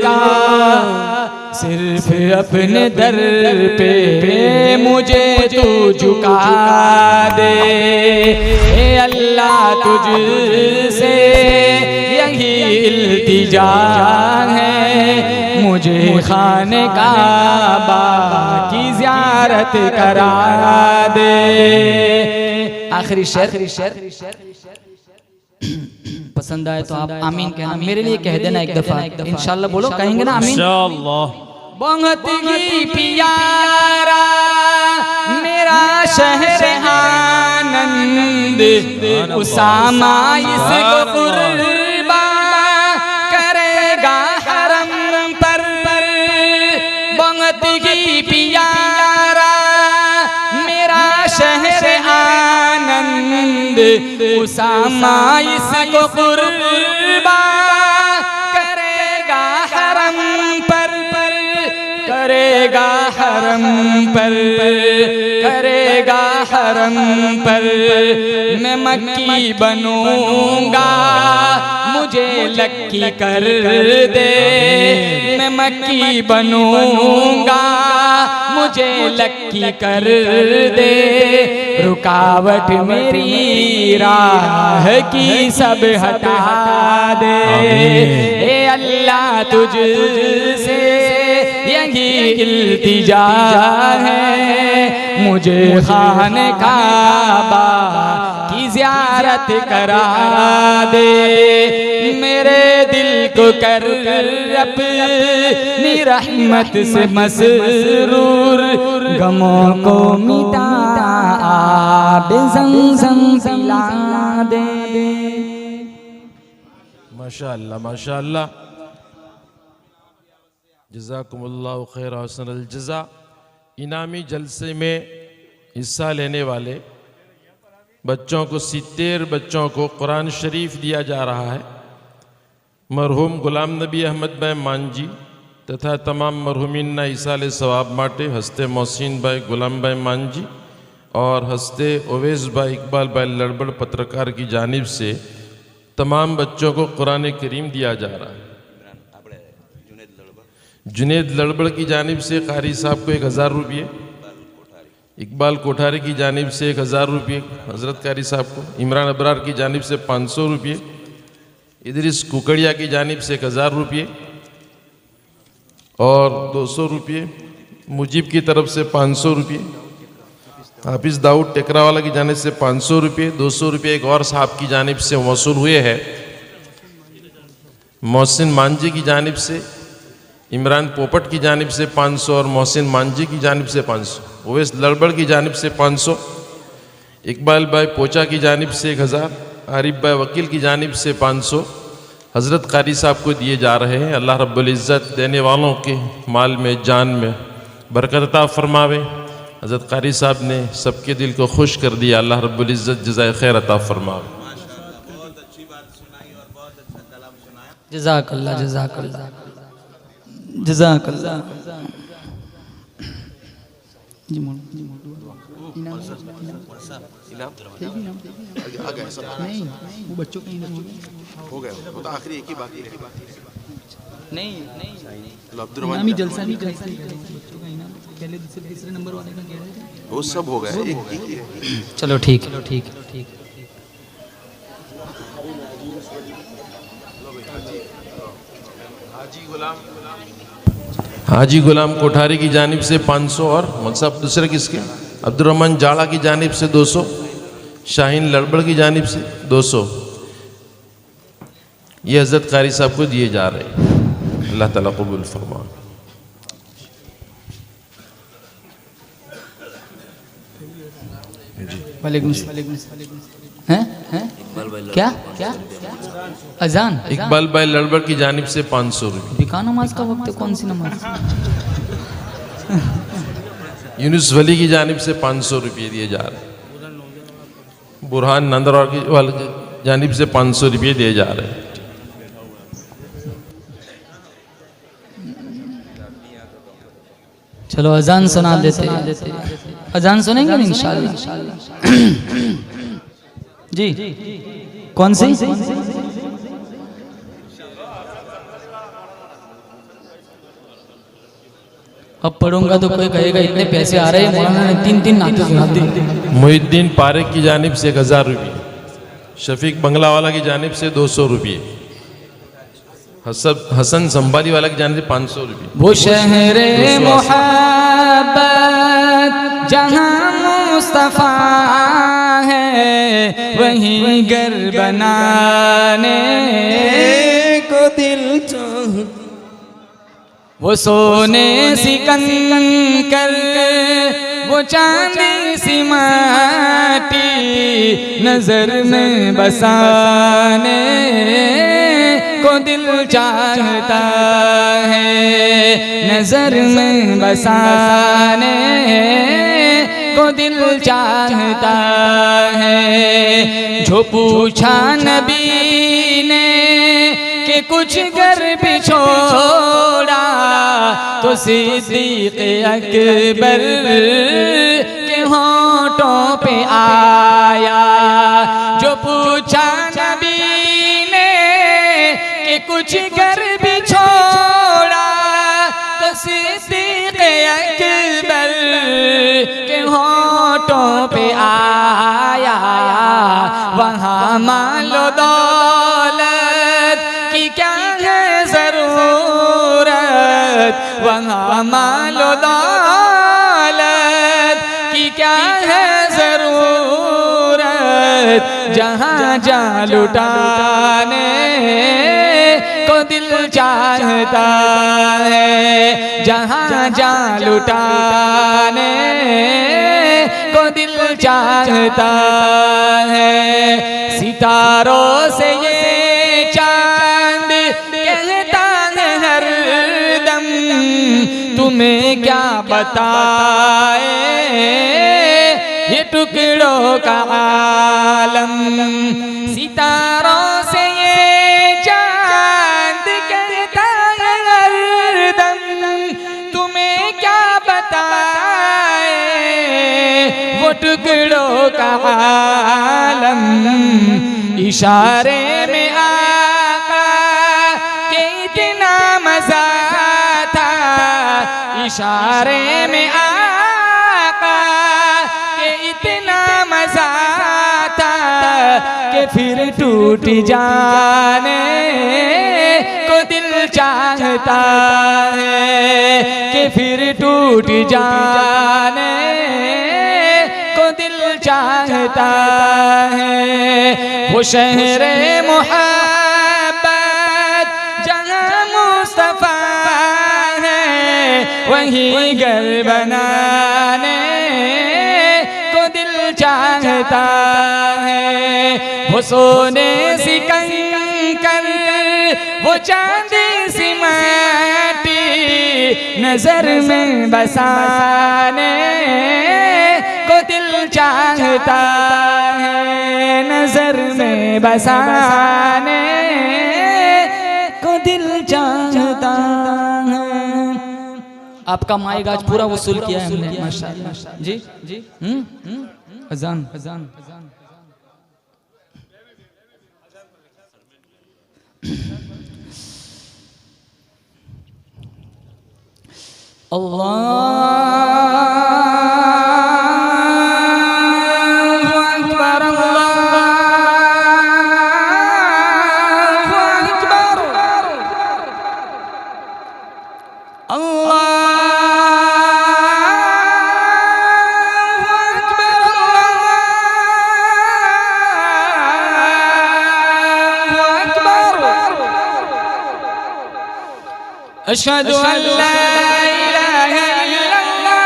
का, सिर्फ अपने दर पे मुझे तू झुका दे। हे अल्लाह तुझसे यही इल्तिजा है, मुझे खाने काबा की ज़ियारत करा दे। आखिरी शेर पसंद आए तो आप आमीन कहना, मेरे लिए कह देना एक दफा इंशाल्लाह। बोलो, कहेंगे ना आमीन इंशाल्लाह। बहुत ही प्यारा मेरा शहर आनंद, उसामा इसको कुर्बा करेगा हरम पर। बहुत ही प्यारा मेरा शहर आनंद, उसामा इसको कुर्बा करेगा हरम पर, करेगा हरम पर, करेगा हरम पर। मैं मक्की बनूंगा मुझे लक्की कर दे, मैं मक्की बनूंगा मुझे लक्की कर दे। रुकावट मेरी राह की सब हटा दे। ए अल्लाह तुझसे यही इल्तिजा है, मुझे खाने काबा की ज़ियारत करा दे। मेरे दिल को कर अपनी रहमत से मसरूर, गमों को मिटा आब ज़मज़म पिला दे। माशाअल्लाह माशाअल्लाह, जज़ाकुमुल्लाहु खैर हसनल जज़ा। इनामी जलसे में हिस्सा लेने वाले बच्चों को 70 बच्चों को कुरान शरीफ दिया जा रहा है। मरहूम गुलाम नबी अहमद भाई मांझी तथा तमाम मरहूमिन इसाले सवाब माटे हस्ते मोहसिन भाई गुलाम भाई मांझी और हस्ते ओवैस भाई इकबाल भाई लड़बड़ पत्रकार की जानिब से तमाम बच्चों को कुरान करीम दिया जा रहा है। जुनेद लड़बड़ की जानिब से कारी साहब को 1000 रुपये, इकबाल कोठारी की जानिब से 1000 रुपये हज़रत कारी साहब को, इमरान अबरार की जानिब से 500 रुपये, इदरिस कुकड़िया की जानिब से 1000 रुपये और 200 रुपये मुजीब की तरफ से 500 रुपये, हाफिज़ दाऊद टेकरावाला की जानिब से 500 रुपये, 200 रुपये एक और साहब की जानिब से मौसूल हुए हैं। मोहसिन मांझी की जानिब से, इमरान पोपट की जानिब से 500 और मोहसिन मांझी की जानिब से 500। ओवैस लड़बड़ की जानिब से 500, इकबाल भाई पोचा की जानिब से 1000, आरिफ भाई वकील की जानिब से 500 हज़रत कारी साहब को दिए जा रहे हैं। अल्लाह रब्बुल इज़्ज़त देने वालों के माल में, जान में बरकत अता फरमावे। हज़रत कारी साहब ने सबके दिल को खुश कर दिया। अल्लाह रब्बुल इज़्ज़त जज़ाए खैर अता फरमावे। जज़ाकल्लाह जज़ाकल्लाह जज़ाकल्लाह। नहीं वो बच्चों का इनाम हो गया, वो तो आखिरी एक ही बाकी है। नहीं इनामी जलसा नहीं बच्चों का इनाम पहले दूसरे तीसरे नंबर वाले का कह रहे थे। वो सब हो गया, एक ही है। चलो ठीक है ठीक है ठीक है। हाजी गुलाम कोठारी की जानिब से 500 और मकसद दूसरे किसके, अब्दुर्रहमान जाड़ा की जानिब से 200, शाहीन लड़बड़ की जानिब से 200 ये हज़रत कारी साहब को दिए जा रहे हैं। अल्लाह ताला कबूल फरमा। वालेकुम हैं क्या क्या अजान इकबाल भाई लड़बड़ की जानिब से 500 रुपये। बिका नमाज का वक्त है, कौन सी नमाज? यूनुस वली की जानिब से 500 रुपये दिए जा रहे हैं। बुरहान नंदरौर की वाले की जानिब से 500 रुपये दिए जा रहे हैं। चलो अजान सुना देते हैं। अजान सुनेंगे ना इंशाल्लाह। जी कौन सी? अब पढ़ूंगा तो कोई कहेगा इतने पैसे आ रहे हैं, मौलाना ने 3-3 नाते सुना दी। मुहिद्दीन पारेक की जानिब से 1000 रुपये, शफीक बंगला वाला की जानिब से 200 रुपये, हसन संभाली वाला की जानिब से 500 रुपये। वो शहरे मोहब्बत जहाँ मुस्तफा है, वहीं घर बनाने को दिल चाह। वो सोने सी कंकर, वो चांदी सी माटी, नजर में बसाने को दिल चाहता है, नजर में बसाने को दिल चाहता है। जो पूछा नबी ने कि कुछ घर भी छोड़ा, तो सिद्दीक़ अकबर के होठों पे आया। जो पूछा नबी कि कुछ घर भी छोड़ा, तो सिद्दीक़ अकबर के होठों पे आया। वहाँ मालो दौलत की क्या है ज़रूरत, वहाँ मालो दौलत की क्या है ज़रूरत, जहाँ जा लुटाने को दिल चाहता है, जहाँ जा लुटाने को दिल चाहता है। सितारों से ये चांद कहता है हर दम, तुम्हें क्या बताए ये टुकड़ों का आलम। सितारों से ये चांद कहता है हर दम, तुम्हें क्या बताए वो टुकड़ों का आलम। इशारे में आका के इतना मजा था, इशारे में आका के इतना मजा था, कि फिर टूट जाने को दिल चाहता है, कि फिर टूट जाने को दिल चाहता है। वो शहरे मोहब्बत जहाँ मुस्तफा है, वहीं घर बनाने चाहता है। वो सोने सी कंकर, वो चांदी सी माटी नजर में बसाने को दिल चाहता है, नजर में बसाने को दिल चाहता है। आपका माई गाज पूरा वसूल किया है हमने माशाअल्लाह। जी जी अजान अजान अल्लाहु अकबर अल्लाहु अकबर अल्लाहु अकबर अल्लाहु अकबर। अशहदु अन ला इलाहा इल्लल्लाह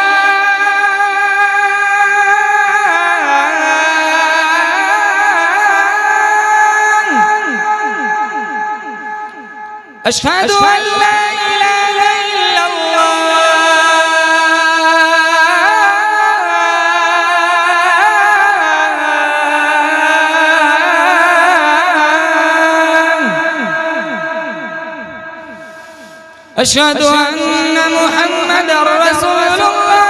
अशहदु अन ला इलाहा इल्लल्लाह अशहदु अन्न मुहम्मदर रसूलुल्लाह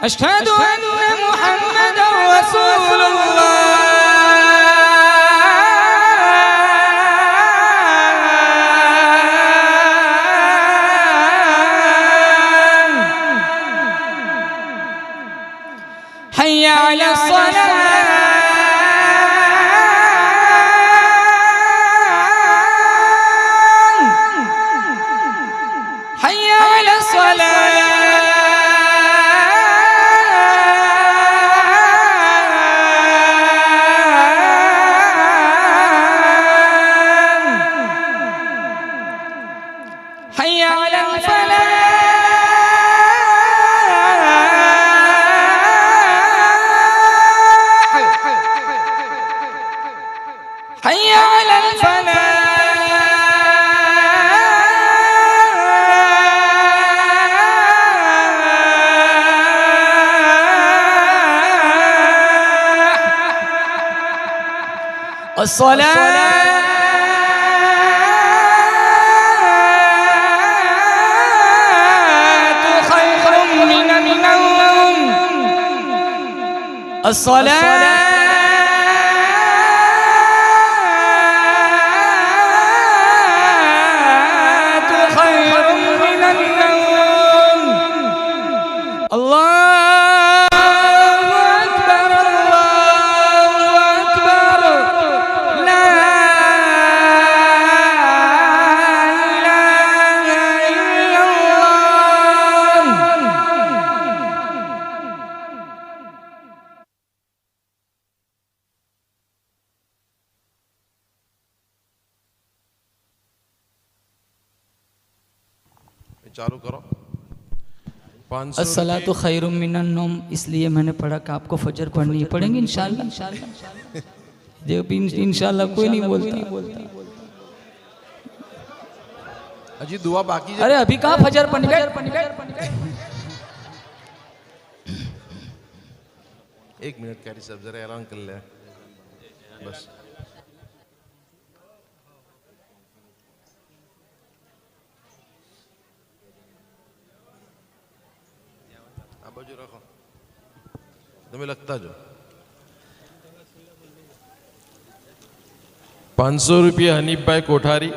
अशहदु अन्न मुहम्मदर रसूलुल्लाह हय्या अला सलाह चालू करो। 500 अस्सलातु खैरुम मिनन नौम, इसलिए मैंने पढ़ा कि आपको फजर पढ़नी पड़ेंगे इंशाल्लाह। जो भी इंशाल्लाह कोई नहीं बोलता। अजी दुआ बाकी अरे अभी कहाँ फजर पढ़नी है? 1 मिनट कैरी साहब जरा ऐलान कर ले बस। बाजू रखो तुम्हें लगता जो 500 रुपये हनीफ भाई कोठारी,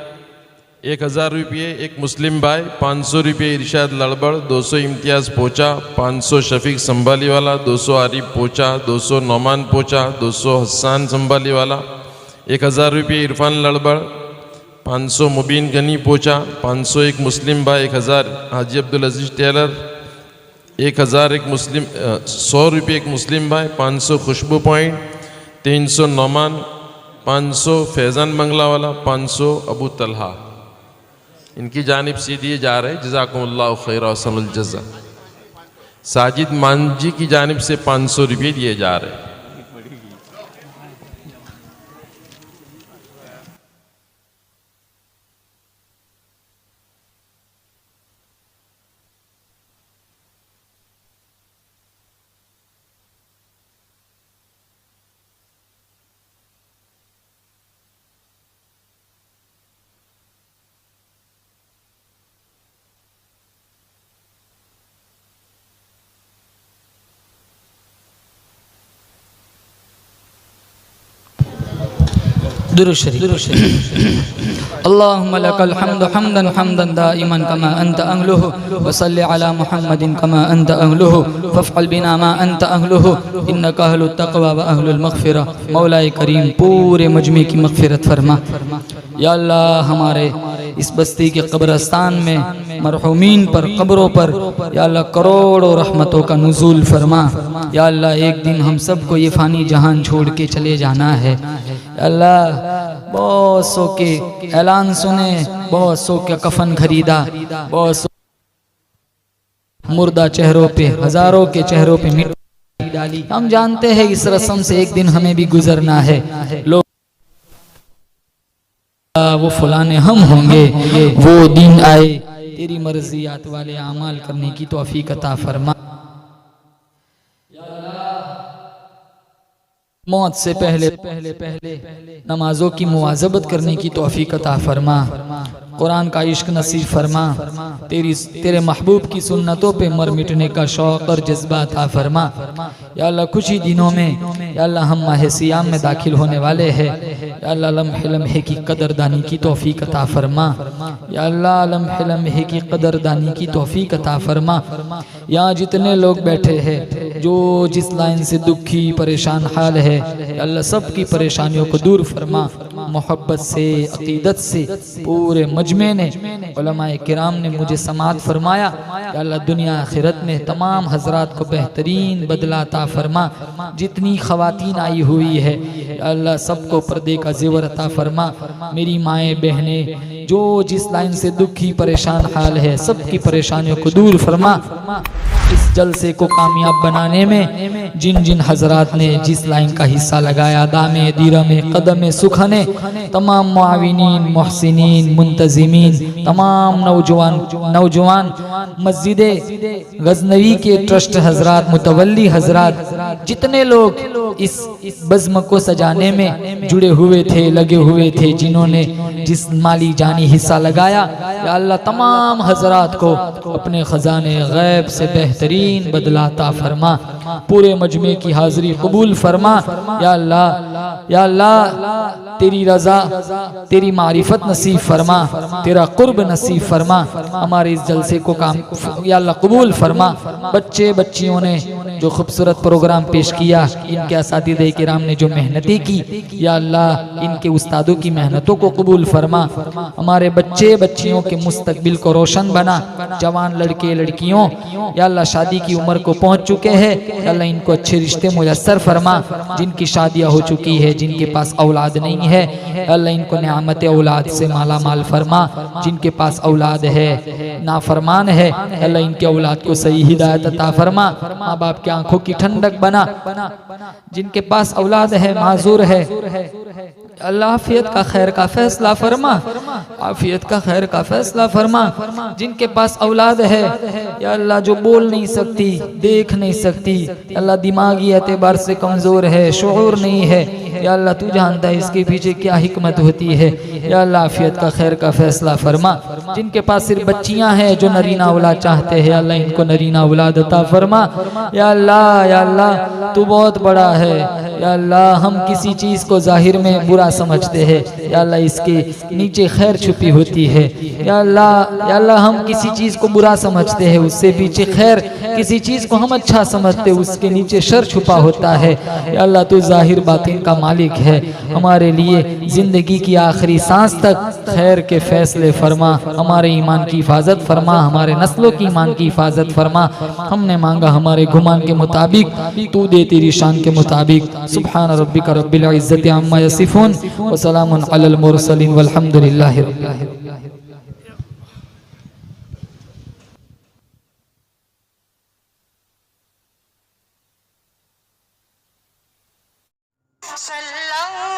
1000 रुपये एक मुस्लिम भाई, 500 रुपये इरशाद लड़बड़, 200 इम्तियाज़ पोचा, 500 शफीक संभाली वाला, 200 आरिफ पोचा, 200 नौमान पोचा, 200 हसान संभाली वाला, 1000 रुपये इरफान लड़बड़, 500 मुबीन गनी पोचा, 500 एक मुस्लिम भाई, 1000 हाजी अब्दुल अजीज टेलर, 1000 एक मुस्लिम 100 रुपये एक मुस्लिम भाई, 500 खुशबू पॉइंट, 300 नौमान, 500 फैज़ान बंगला वाला, 500 अबू तलहा। इनकी जानिब से दिए जा रहे जज़ाकुमुल्लाहु खैरा हसनुल जज़ा। साजिद मांझी की जानिब से 500 रुपये दिए जा रहे हैं। दुरूद शरीफ। अल्लाहुम्मा लकल हम्दु हम्दन हम्दन दाइमन कमा अंत अहलुहु व सल्लि अला मुहम्मदिन कमा अंत अहलुहु फफ़अल बिना मा अंत अहलुहु इन्नका अहलुत तक़वा व अहलुल मग़फ़िरा। मौलाए करीम पूरे मजमे की मग़फ़िरत फरमा। या अल्लाह हमारे इस बस्ती के कब्रस्तान में मरहूमीन पर कब्रों पर या अल्लाह करोड़ों रहमतों का नुज़ूल फरमा। या अल्लाह एक दिन हम सबको ये फ़ानी जहान छोड़ के चले जाना है। अल्लाह बहुत सौ के ऐलान सुने, बहुत सौ के कफन खरीदा, बहुत सौ मुर्दा चेहरों पे, हजारों के चेहरों पे मिट्टी डाली। हम जानते हैं इस रस्म से एक दिन हमें भी गुजरना है। लोग वो फलाने हम होंगे, वो दिन आए, तेरी मर्जियात वाले आमाल करने की तौफीक अता फरमा। मौत से पहले नमाजों की मुवाज़बत करने की तौफीक अता फरमा। कुरान का इश्क नसीब फरमा। तेरे महबूब की सुन्नतों पे मर मिटने का शौक़ और जज्बा अता फरमा। या अल्लाह कुछ ही दिनों में या अल्लाह हम माह सियाम में दाखिल होने वाले हैं। या अल्लाह लम्हे लम्हे की कदरदानी की तौफीक अता फरमा। या अल्लाह लम्हे लम्हे की कदरदानी की तौफीक अता फरमा। यहाँ जितने लोग बैठे हैं जो जिस लाइन से दुखी परेशान हाल है, अल्लाह सब की परेशानियों को दूर फरमा। मोहब्बत से, अकीदत से पूरे मजमे ने, उलमाए किराम ने मुझे समात फरमाया। या अल्लाह दुनिया आखिरत में तमाम हजरात को बेहतरीन बदला अता फरमा। जितनी खवातीन आई हुई है अल्लाह सबको पर्दे का ज़ेवर अता फरमा। मेरी माएँ बहनें जो जिस लाइन से दुखी परेशान हाल है, सबकी परेशानियों को दूर फरमा। इस जलसे को कामयाब बनाने में जिन जिन हजरात ने जिस लाइन का हिस्सा लगाया, दामे दीरमे कदमे सुखने, तमाम मुआविनीन, मुहसिनीन, मुंतजिमीन, तमाम नौजवान मस्जिद गजनवी के ट्रस्ट हजरात, मुतवल्ली हजरात, जितने लोग इस बज़्म को सजाने में जुड़े हुए थे, लगे हुए थे, जिन्होंने जिस माली जानी हिस्सा लगाया, या अल्लाह तमाम हजरात को अपने खजाने गैब से बेहतरीन बदला अता फरमा। पूरे मजमे की हाजिरी कबूल फरमा। या अल्लाह तेरी रजा, तेरी मारिफत नसीब फरमा, तेरा कुर्ब नसीब फरमा। हमारे इस जलसे को काम या अल्लाह कबूल फरमा। बच्चे बच्चियों ने जो खूबसूरत प्रोग्राम पेश किया, इनके असातिज़े किराम ने जो मेहनतें की, या अल्लाह इनके उस्तादों की मेहनतों को कबूल फरमा। हमारे बच्चे बच्चियों के मुस्तकबिल को रोशन बना। जवान लड़के लड़कियों या अल्लाह शादी की उम्र को पहुँच चुके हैं, या अल्लाह इनको अच्छे रिश्ते मुयस्सर फरमा। जिनकी शादियाँ हो चुकी है, जिनके पास औलाद नहीं है, अल्लाह इनको नेमत औलाद से माला माल फरमा। जिनके पास औलाद है, नाफरमान है, अल्लाह इनके औलाद को सही हिदायत अता फरमा। माँ बाप की आंखों की ठंडक बना। जिनके पास औलाद है, माजूर है, अल्लाह आफियत का खैर का फैसला फरमा। आफियत का खैर का फैसला फरमा। जिनके पास औलाद है, या अल्लाह जो बोल नहीं सकती, देख नहीं सकती, अल्लाह दिमागी एतबार से कमज़ोर है, शऊर नहीं है, या अल्लाह तू जानता है इसके पीछे क्या हिकमत होती है। या अल्लाह आफियत का खैर का फैसला फरमा। जिनके पास सिर्फ बच्चियां हैं जो नरीना औलाद चाहते हैं, अल्लाह इनको नरीना औलाद अता फरमा। या अल्लाह तू बहुत बड़ा है। या अल्लाह हम किसी चीज़ को जाहिर में बुरा समझते हैं, या अल्लाह इसके नीचे खैर छुपी होती है। या अल्लाह हम किसी चीज़ को बुरा समझते हैं, उससे पीछे खैर, किसी चीज़ को हम अच्छा समझते हैं, उसके नीचे शर छुपा होता है। या अल्लाह तू जाहिर बातिन का मालिक है। हमारे लिए ज़िंदगी की आखिरी सांस तक खैर के फैसले फरमा। हमारे ईमान की हिफाजत फरमा, हमारे नस्लों की ईमान की हिफाजत फरमा। हमने मांगा हमारे गुमान के मुताबिक, तू दे तेरी शान के मुताबिक। सुब्हान रब्बिका रब्बिल इज्जति अम्मा यसिफून व सलामुन अलल मुरसलीन वल्हम्दुलिल्लाहि रब्बिल आलमीन। सल्लल्लाहु